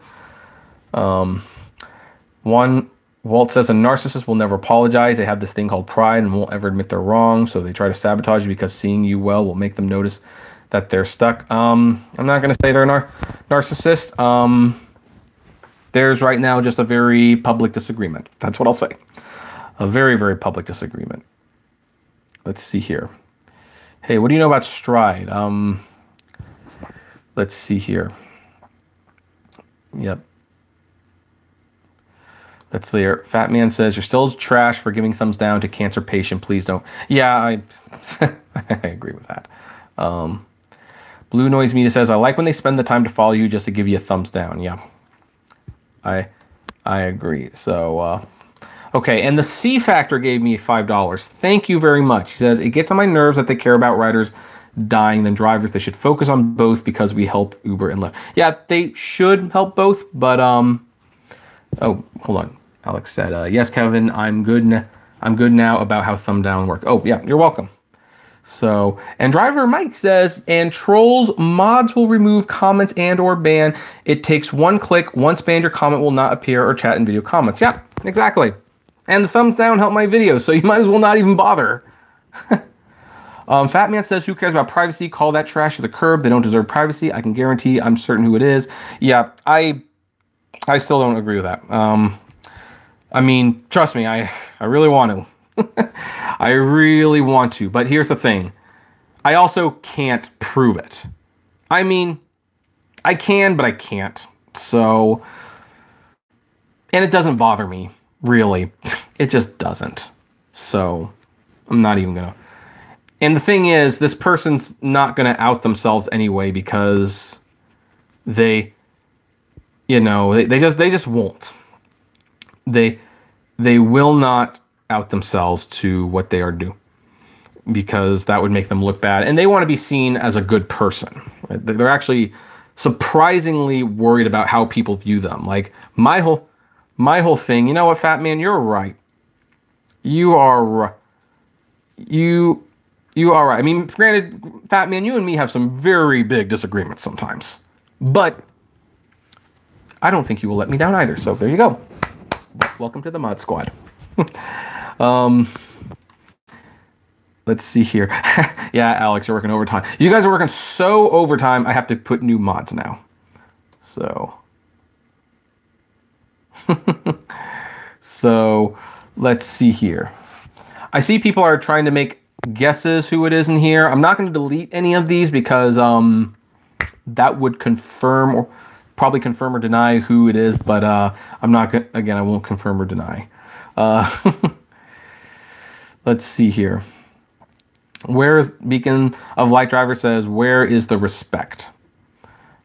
Walt says, a narcissist will never apologize. They have this thing called pride and won't ever admit they're wrong, so they try to sabotage you because seeing you well will make them notice that they're stuck. I'm not going to say they're a narcissist. There's right now just a very public disagreement. That's what I'll say. A very, very public disagreement. Let's see here. Hey, what do you know about Stride? Let's see here. Yep. Let's see here. Fat Man says, you're still trash for giving thumbs down to cancer patient. Please don't. Yeah, I agree with that. Blue Noise Media says, I like when they spend the time to follow you just to give you a thumbs down. Yeah, I agree. So, okay, and the C Factor gave me $5. Thank you very much. He says, it gets on my nerves that they care about riders dying than drivers. They should focus on both because we help Uber and Lyft. Yeah, they should help both, but, oh, hold on. Alex said, yes, Kevin, I'm good now about how thumb down work. Oh, yeah, you're welcome. So, and Driver Mike says, and trolls, mods will remove comments and or ban. It takes one click. Once banned, your comment will not appear or chat in video comments. Yeah, exactly. And the thumbs down help my video, so you might as well not even bother. Fat Man says, who cares about privacy? Call that trash to the curb. They don't deserve privacy. I can guarantee I'm certain who it is. Yeah, I still don't agree with that. I mean, trust me, I really want to. I really want to, but here's the thing. I also can't prove it. I mean, I can, but I can't. So, and it doesn't bother me, really. It just doesn't. So, I'm not even gonna. And the thing is, this person's not gonna out themselves anyway because they, they just won't. They will not out themselves to what they are doing because that would make them look bad, and they want to be seen as a good person. They're actually surprisingly worried about how people view them. Like my whole thing, you know what, Fat Man, you're right. You are right. You are right. I mean, granted, Fat Man, you and me have some very big disagreements sometimes. But I don't think you will let me down either. So there you go. Welcome to the Mod Squad. Let's see here. Yeah, Alex, you're working overtime. You guys are working so overtime, I have to put new mods now. So... So, let's see here. I see people are trying to make guesses who it is in here. I'm not going to delete any of these because that would confirm or probably confirm or deny who it is, but I'm not going to, again, I won't confirm or deny. Let's see here. Where is Beacon of Light Driver says, where is the respect?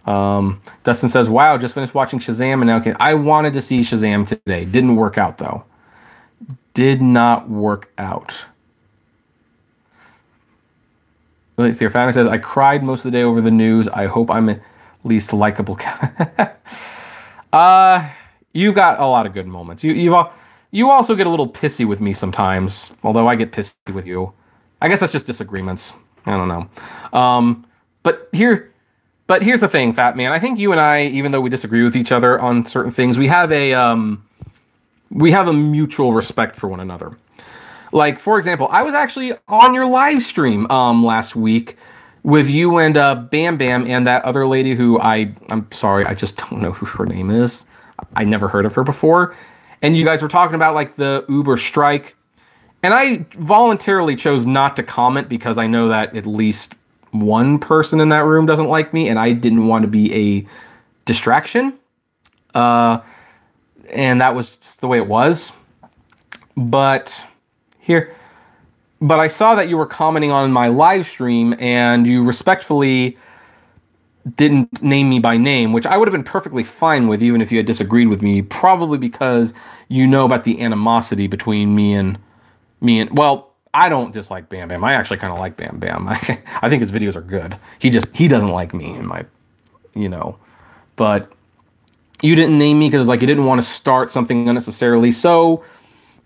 Dustin says, wow, just finished watching Shazam and now okay. I wanted to see Shazam today. Didn't work out though. Did not work out. Let's see. Family says, I cried most of the day over the news. I hope I'm at least likable. You got a lot of good moments. You also get a little pissy with me sometimes, although I get pissy with you. I guess that's just disagreements. I don't know. But here's the thing, Fat Man. I think you and I, even though we disagree with each other on certain things, we have a mutual respect for one another. Like, for example, I was actually on your live stream last week with you and Bam Bam and that other lady who I'm sorry, I just don't know who her name is. I never heard of her before. And you guys were talking about like the Uber strike. And I voluntarily chose not to comment because I know that at least one person in that room doesn't like me and I didn't want to be a distraction. And that was just the way it was. But I saw that you were commenting on my live stream and you respectfully didn't name me by name, which I would have been perfectly fine with even if you had disagreed with me, probably because you know about the animosity between me and well, I don't dislike Bam Bam. I actually kind of like Bam Bam. I think his videos are good. He doesn't like me in my, but you didn't name me because like you didn't want to start something unnecessarily. So,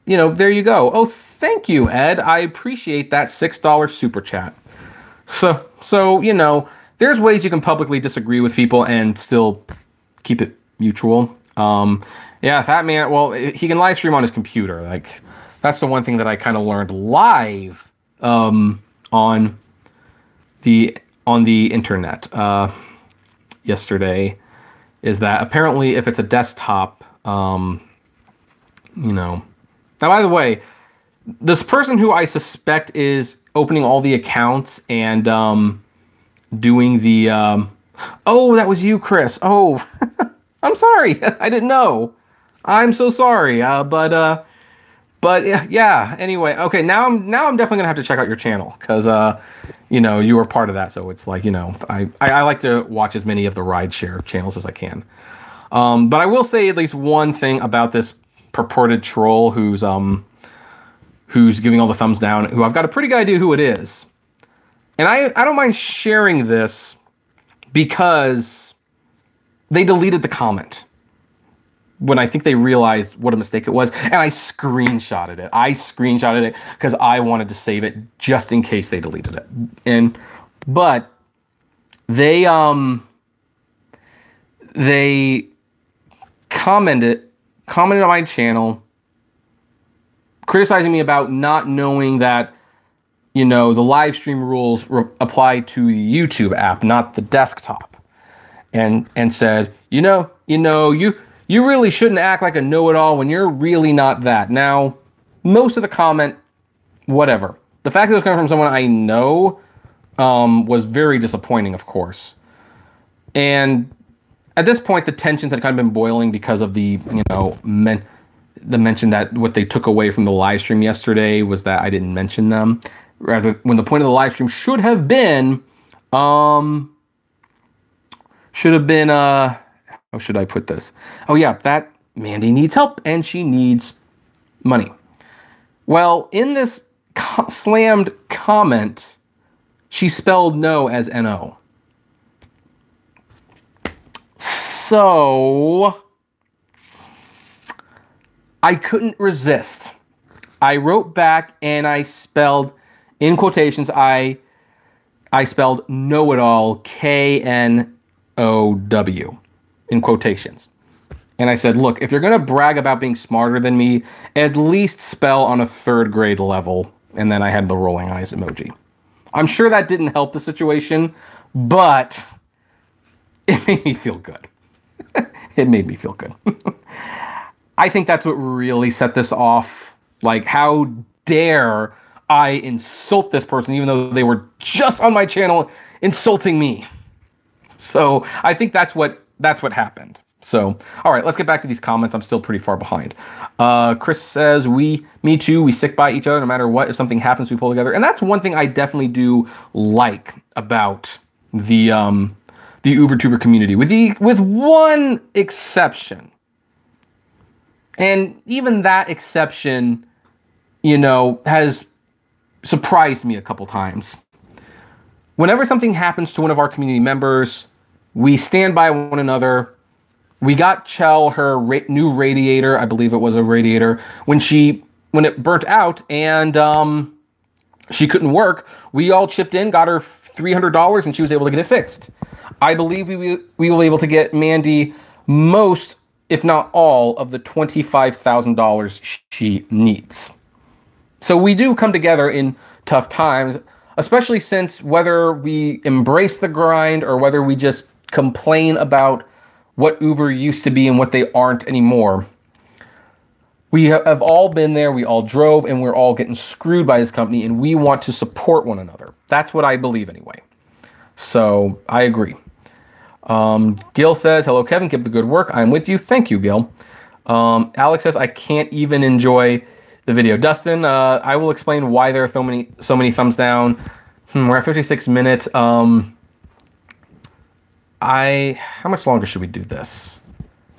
there you go. Oh, thank you, Ed. I appreciate that $6 super chat. So, there's ways you can publicly disagree with people and still keep it mutual. Yeah, Fat Man, well, he can live stream on his computer. Like, that's the one thing that I kind of learned live on the internet yesterday, is that apparently if it's a desktop, Now, by the way, this person who I suspect is opening all the accounts and doing the... oh, that was you, Chris. Oh, I'm sorry. I didn't know. I'm so sorry. But yeah, anyway, okay, now I'm definitely gonna have to check out your channel because you were part of that, so it's like I like to watch as many of the rideshare channels as I can. But I will say at least one thing about this purported troll who's giving all the thumbs down, who I've got a pretty good idea who it is, and I don't mind sharing this because they deleted the comment when I think they realized what a mistake it was, and I screenshotted it. I screenshotted it because I wanted to save it just in case they deleted it. But they commented on my channel, criticizing me about not knowing that the live stream rules apply to the YouTube app, not the desktop, and said, you really shouldn't act like a know-it-all when you're really not that. Now, most of the comment, whatever. The fact that it was coming from someone I know was very disappointing, of course. And at this point, the tensions had kind of been boiling because of the mention that what they took away from the live stream yesterday was that I didn't mention them. Rather, when the point of the live stream should have been, how should I put this? Oh yeah, that Mandy needs help and she needs money. Well, in this slammed comment, she spelled no as N-O. So I couldn't resist. I wrote back and I spelled In quotations, I spelled know-it-all, K-N-O-W, in quotations. And I said, look, if you're going to brag about being smarter than me, at least spell on a 3rd grade level. And then I had the rolling eyes emoji. I'm sure that didn't help the situation, but it made me feel good. It made me feel good. I think that's what really set this off. Like, how dare I insult this person, even though they were just on my channel insulting me. So I think that's what happened. So, all right, let's get back to these comments. I'm still pretty far behind. Chris says, me too, we stick by each other no matter what. If something happens, we pull together. And that's one thing I definitely do like about the UberTuber community, with one exception. And even that exception, you know, has surprised me a couple times. Whenever something happens to one of our community members, we stand by one another. We got Chell her new radiator, I believe it was a radiator, when it burnt out and she couldn't work. We all chipped in, got her $300, and she was able to get it fixed. I believe we were able to get Mandy most, if not all, of the $25,000 she needs. So we do come together in tough times, especially since whether we embrace the grind or whether we just complain about what Uber used to be and what they aren't anymore. We have all been there, we all drove, and we're all getting screwed by this company, and we want to support one another. That's what I believe anyway. So I agree. Gil says, hello, Kevin, keep the good work. I'm with you. Thank you, Gil. Alex says, I can't even enjoy the video. Dustin, I will explain why there are so many thumbs down. We're at 56 minutes. How much longer should we do this?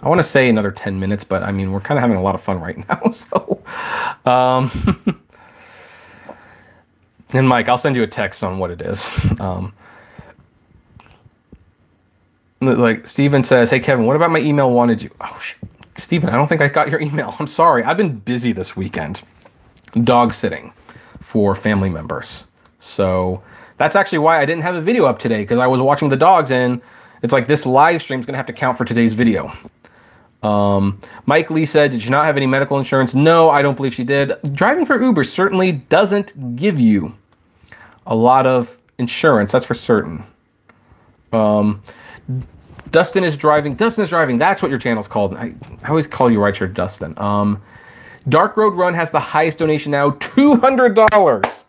I want to say another 10 minutes, but I mean, we're kind of having a lot of fun right now. So, and Mike, I'll send you a text on what it is. Like Steven says, hey, Kevin, what about my email wanted you? Oh, Steven, I don't think I got your email. I'm sorry. I've been busy this weekend dog sitting for family members. So that's actually why I didn't have a video up today, because I was watching the dogs, and it's like this live stream is going to have to count for today's video. Mike Lee said, did you not have any medical insurance? No, I don't believe she did. Driving for Uber certainly doesn't give you a lot of insurance. That's for certain. Dustin is driving. That's what your channel's called. I always call you right here, Dustin. Dark Road Run has the highest donation now, $200.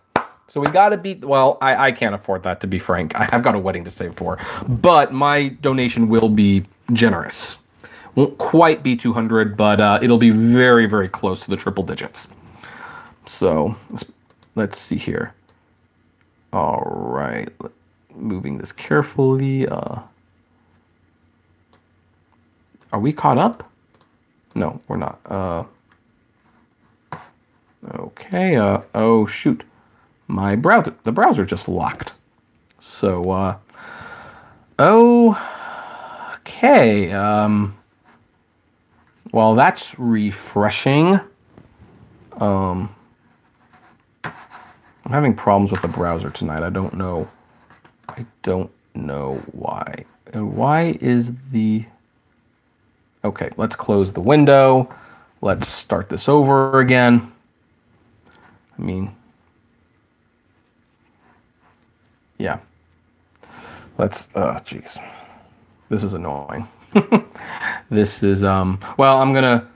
So we got to beat, well, I can't afford that, to be frank. I've got a wedding to save for, but my donation will be generous. Won't quite be 200, but it'll be very, very close to the triple digits. So let's see here. All right, moving this carefully. Are we caught up? No, we're not. Okay. Oh shoot, the browser just locked. So okay. Well, that's refreshing. I'm having problems with the browser tonight. I don't know why. Why is the... Okay, let's close the window. Let's start this over again. I mean, yeah. Let's, geez. This is annoying. This is, well, I'm gonna,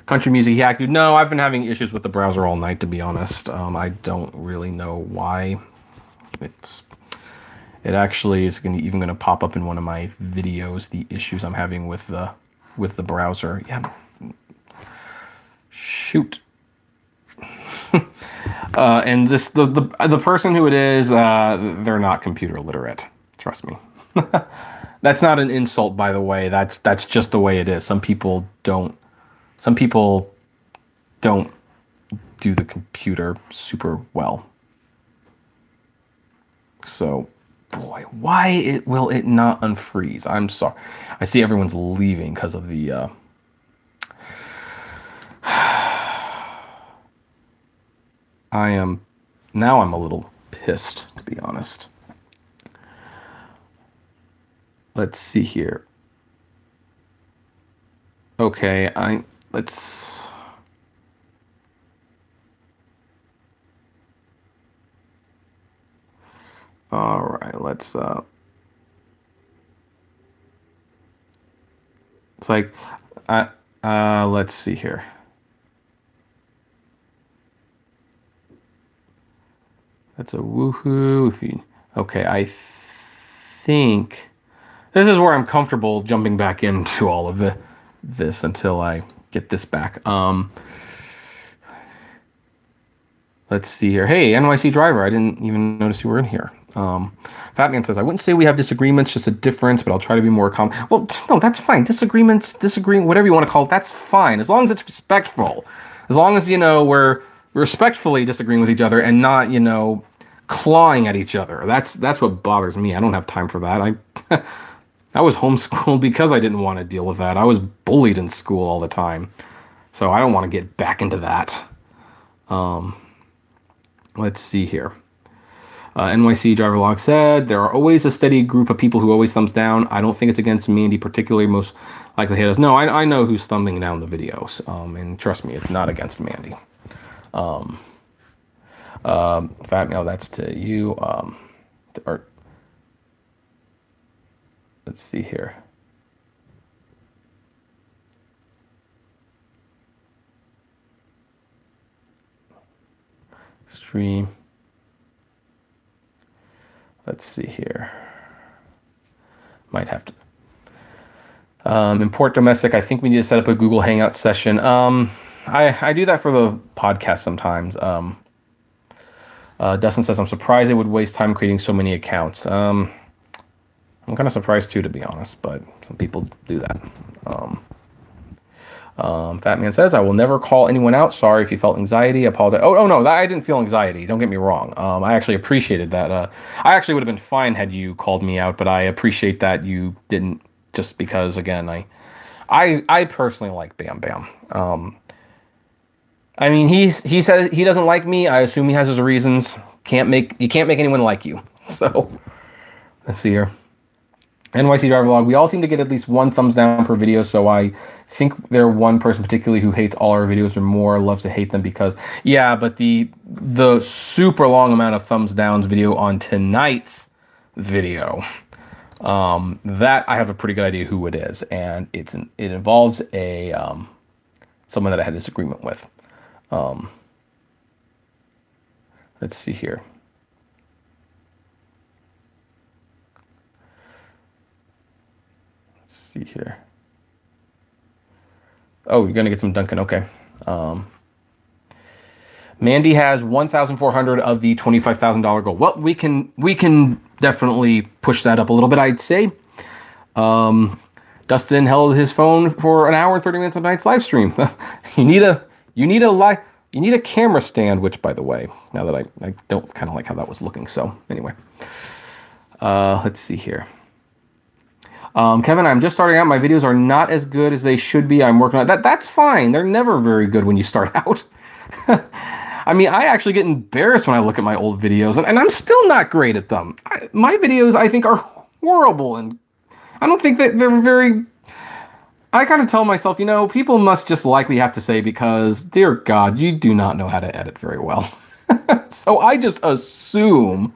country music hack, dude. No, I've been having issues with the browser all night, to be honest. I don't really know why. It actually is even gonna pop up in one of my videos, the issues I'm having with the browser. Yeah. Shoot. And the person who it is, they're not computer literate. Trust me. That's not an insult, by the way. That's just the way it is. Some people don't do the computer super well. So, boy, why will it not unfreeze? I'm sorry. I see everyone's leaving because of the now I'm a little pissed, to be honest. Let's see here. Okay, let's. All right, let's. It's like, let's see here. That's a woohoo. Okay, I think this is where I'm comfortable jumping back into all of this until I get this back. Let's see here. Hey, NYC driver, I didn't even notice you were in here. Fatman says, I wouldn't say we have disagreements, just a difference, but I'll try to be more calm. Well, no, that's fine. Disagreements, disagreeing, whatever you want to call it, that's fine. As long as it's respectful. As long as, we're respectfully disagreeing with each other and not, clawing at each other. That's what bothers me. I don't have time for that. I was homeschooled because I didn't want to deal with that. I was bullied in school all the time. So I don't want to get back into that. Let's see here. NYC driver log said, there are always a steady group of people who always thumbs down. I don't think it's against Mandy particularly. Most likely hate us. No, I know who's thumbing down the videos. And trust me, it's not against Mandy. Fat Mail, that's to you. Let's see here. Stream. Let's see here. Might have to. Import domestic. I think we need to set up a Google Hangout session. I do that for the podcast sometimes. Dustin says, I'm surprised it would waste time creating so many accounts. I'm kind of surprised too, to be honest, but some people do that. Fat Man says, I will never call anyone out. Sorry if you felt anxiety. I apologize. Oh no, I didn't feel anxiety. Don't get me wrong. I actually appreciated that. I actually would have been fine had you called me out, but I appreciate that you didn't, just because, again, I personally like Bam Bam. I mean, he says he doesn't like me. I assume he has his reasons. You can't make anyone like you. So let's see here. NYC driver vlog. We all seem to get at least one thumbs down per video, so I think there one person particularly who hates all our videos or more, loves to hate them because, yeah, but the super long amount of thumbs downs video on tonight's video, that I have a pretty good idea who it is, and it involves a someone that I had a disagreement with. Let's see here. See here. Oh, you're gonna get some Dunkin'. Okay. Mandy has 1,400 of the $25,000 goal. Well, we can definitely push that up a little bit, I'd say. Dustin held his phone for an hour and 30 minutes of tonight's live stream. you need a camera stand, which, by the way, now that I don't kind of like how that was looking. So anyway, let's see here. Kevin, I'm just starting out. My videos are not as good as they should be. I'm working on that. That's fine. They're never very good when you start out. I mean, I actually get embarrassed when I look at my old videos, and I'm still not great at them. My videos, I think, are horrible, and I don't think that they're very... I kind of tell myself, people must just like what you have to say because, dear God, you do not know how to edit very well. So I just assume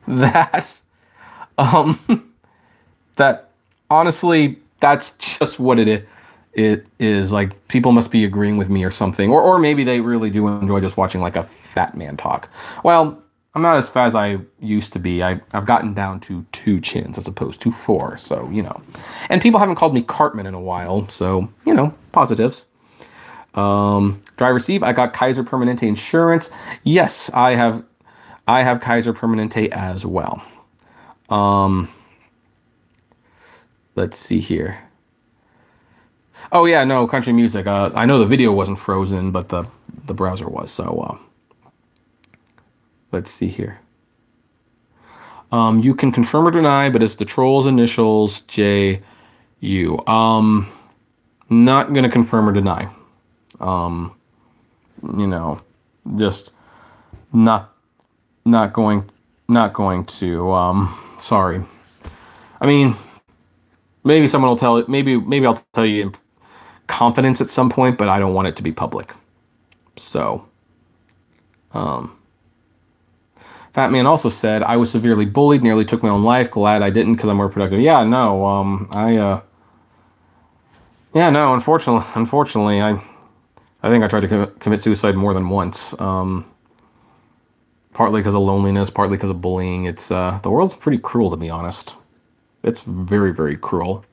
that... that... Honestly, that's just what it is. Like, people must be agreeing with me or something. Or maybe they really do enjoy just watching, like, a fat man talk. Well, I'm not as fat as I used to be. I've gotten down to 2 chins as opposed to 4. So, And people haven't called me Cartman in a while. So, positives. Driver Steve, I got Kaiser Permanente insurance. Yes, I have Kaiser Permanente as well. Let's see here. Oh yeah, no, country music. I know the video wasn't frozen, but the browser was. So let's see here. You can confirm or deny, but it's the troll's initials JU. Not gonna confirm or deny. Just Not not going not going to. Sorry. I mean, maybe someone will tell it. Maybe I'll tell you in confidence at some point, but I don't want it to be public. So, um, Fat Man also said, I was severely bullied, nearly took my own life. Glad I didn't because I'm more productive. Yeah, no, yeah, no, unfortunately, I think I tried to commit suicide more than once. Partly because of loneliness, partly because of bullying. It's, the world's pretty cruel, to be honest. It's very, very cruel.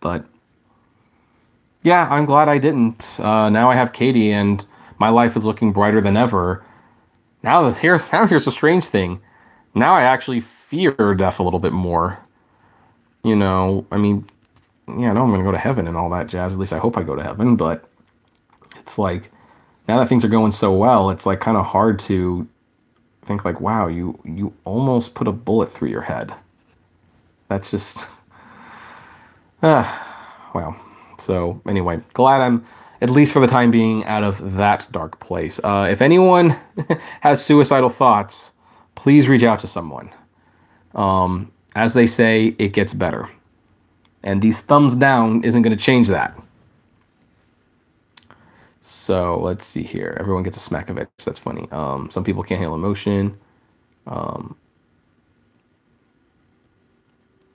But, yeah, I'm glad I didn't. Now I have Katie, and my life is looking brighter than ever. Here's the strange thing. Now I actually fear death a little bit more. You know, I mean, yeah, I know I'm going to go to heaven and all that jazz. At least I hope I go to heaven. But it's like, now that things are going so well, it's like kind of hard to think like, wow, you almost put a bullet through your head. That's just, wow. So anyway, glad I'm, at least for the time being, out of that dark place. If anyone has suicidal thoughts, please reach out to someone. As they say, it gets better. And these thumbs down isn't going to change that. So let's see here. Everyone gets a smack of it. That's funny. Some people can't handle emotion.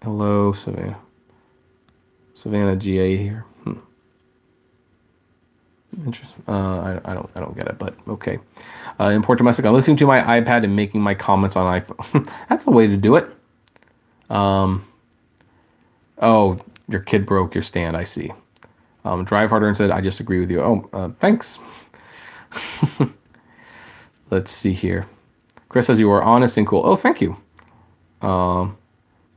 Hello, Savannah. Savannah GA here. Interesting. I don't get it, but okay. Import domestic. I'm listening to my iPad and making my comments on iPhone. That's a way to do it. Oh, your kid broke your stand. I see. Drive harder and said, I just agree with you. Oh, thanks. Let's see here. Chris says you are honest and cool. Oh, thank you. Oh,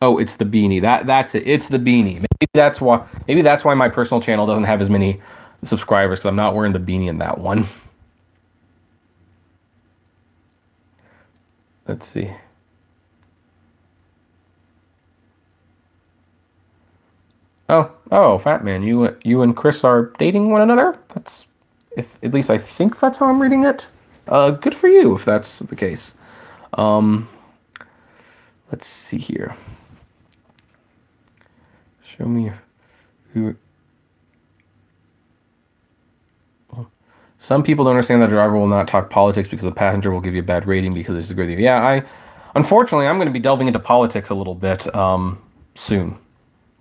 it's the beanie. That's it. It's the beanie. Maybe that's why my personal channel doesn't have as many subscribers, because I'm not wearing the beanie in that one. Let's see. Oh, Fat Man, you and Chris are dating one another? That's, if at least I think that's how I'm reading it. Good for you if that's the case. Let's see here. Show me who. Some people don't understand that the driver will not talk politics because the passenger will give you a bad rating because they disagree with you. Yeah, unfortunately, I'm going to be delving into politics a little bit soon,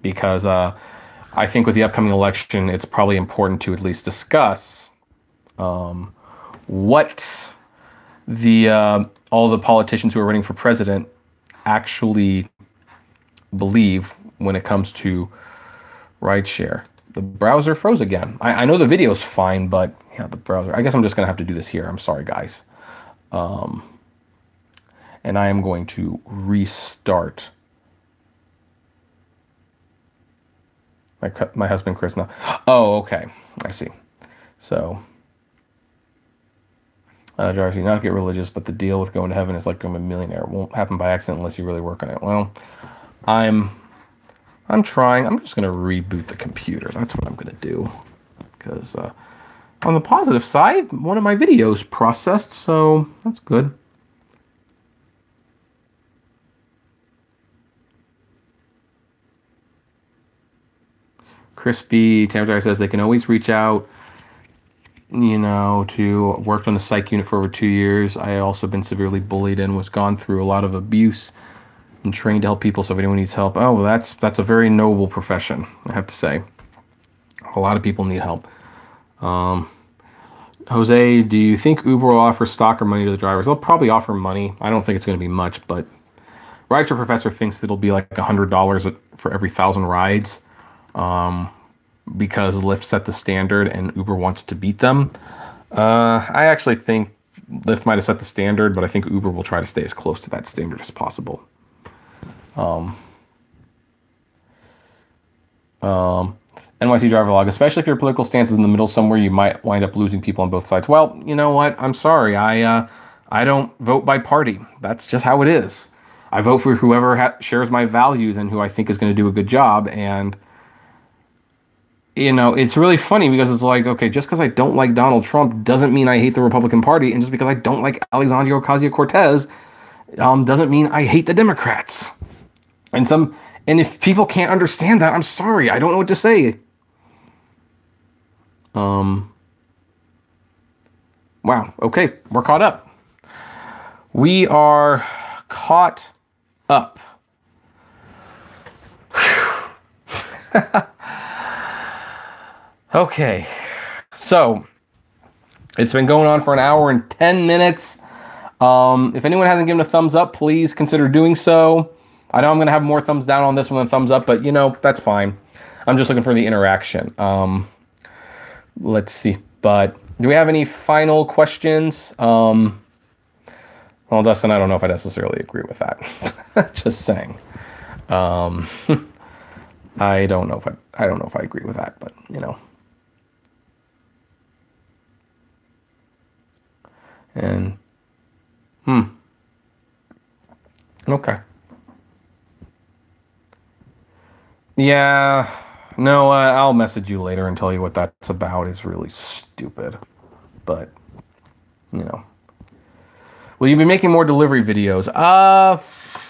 because I think with the upcoming election, it's probably important to at least discuss what all the politicians who are running for president actually believe when it comes to rideshare. The browser froze again. I know the video's fine, but yeah, the browser. I guess I'm just gonna have to do this here. I'm sorry, guys. And I am going to restart my husband Chris now. Oh, okay. I see. So, Darcy, not get religious, but the deal with going to heaven is like becoming a millionaire. It won't happen by accident unless you really work on it. Well, I'm trying. I'm just going to reboot the computer. That's what I'm going to do. Because on the positive side, one of my videos processed, so that's good. Crispy Tamajai says they can always reach out, you know, to worked on a psych unit for over 2 years. I also been severely bullied and was gone through a lot of abuse. I'm trained to help people, so if anyone needs help, oh, well, that's a very noble profession, I have to say. A lot of people need help. Jose, do you think Uber will offer stock or money to the drivers? They'll probably offer money. I don't think it's going to be much, but Rideshare Professor thinks it'll be like $100 for every 1,000 rides, because Lyft set the standard and Uber wants to beat them. I actually think Lyft might have set the standard, but I think Uber will try to stay as close to that standard as possible. NYC driver log, especially if your political stance is in the middle somewhere, you might wind up losing people on both sides. Well, you know what? I'm sorry. I don't vote by party. That's just how it is. I vote for whoever shares my values and who I think is going to do a good job. And you know, it's really funny because it's like, okay, just because I don't like Donald Trump doesn't mean I hate the Republican Party, and just because I don't like Alexandria Ocasio-Cortez doesn't mean I hate the Democrats. And if people can't understand that, I'm sorry, I don't know what to say. Wow, okay, we're caught up. We are caught up. Okay, so it's been going on for an hour and 10 minutes. If anyone hasn't given a thumbs up, please consider doing so. I know I'm going to have more thumbs down on this one than thumbs up, but, you know, that's fine. I'm just looking for the interaction. Let's see. But do we have any final questions? Well, Dustin, I don't know if I necessarily agree with that. Just saying. I don't know if I agree with that, but, you know. And okay. Yeah. No, I'll message you later and tell you what that's about. It's really stupid. But, you know. Will you be making more delivery videos?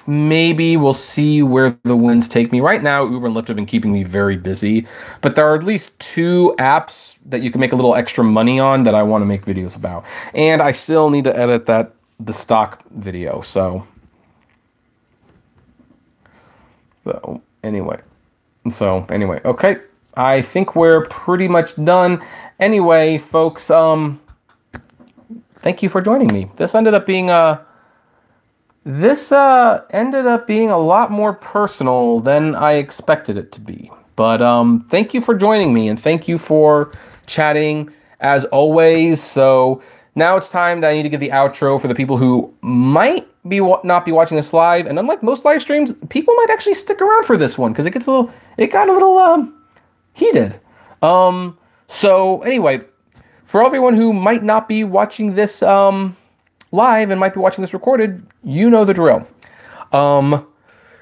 Maybe. We'll see where the winds take me. Right now, Uber and Lyft have been keeping me very busy. But there are at least 2 apps that you can make a little extra money on that I want to make videos about. And I still need to edit the stock video. So anyway. Okay. I think we're pretty much done. Anyway, folks, thank you for joining me. This ended up being a lot more personal than I expected it to be. But thank you for joining me, and thank you for chatting as always. So now it's time that I need to give the outro for the people who might not be watching this live. And unlike most live streams, people might actually stick around for this one because it got a little heated. So anyway, for everyone who might not be watching this live and might be watching this recorded, you know the drill.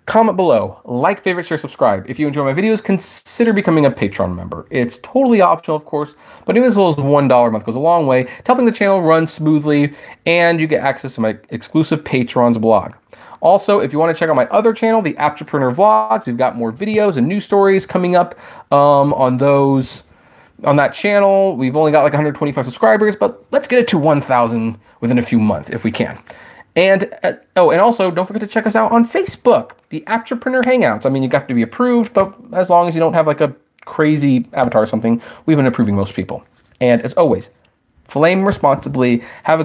Comment below, like, favorite, share, subscribe. If you enjoy my videos, consider becoming a Patreon member. It's totally optional, of course, but even as little as $1 a month goes a long way to helping the channel run smoothly, and you get access to my exclusive Patrons blog. Also, if you want to check out my other channel, the Apptrepreneur Vlogs, we've got more videos and news stories coming up on that channel. We've only got like 125 subscribers, but let's get it to 1,000 within a few months if we can. And also don't forget to check us out on Facebook, the Apptrepreneur Hangouts. I mean, you got to be approved, but as long as you don't have like a crazy avatar or something, we've been approving most people. And as always, flame responsibly. Have a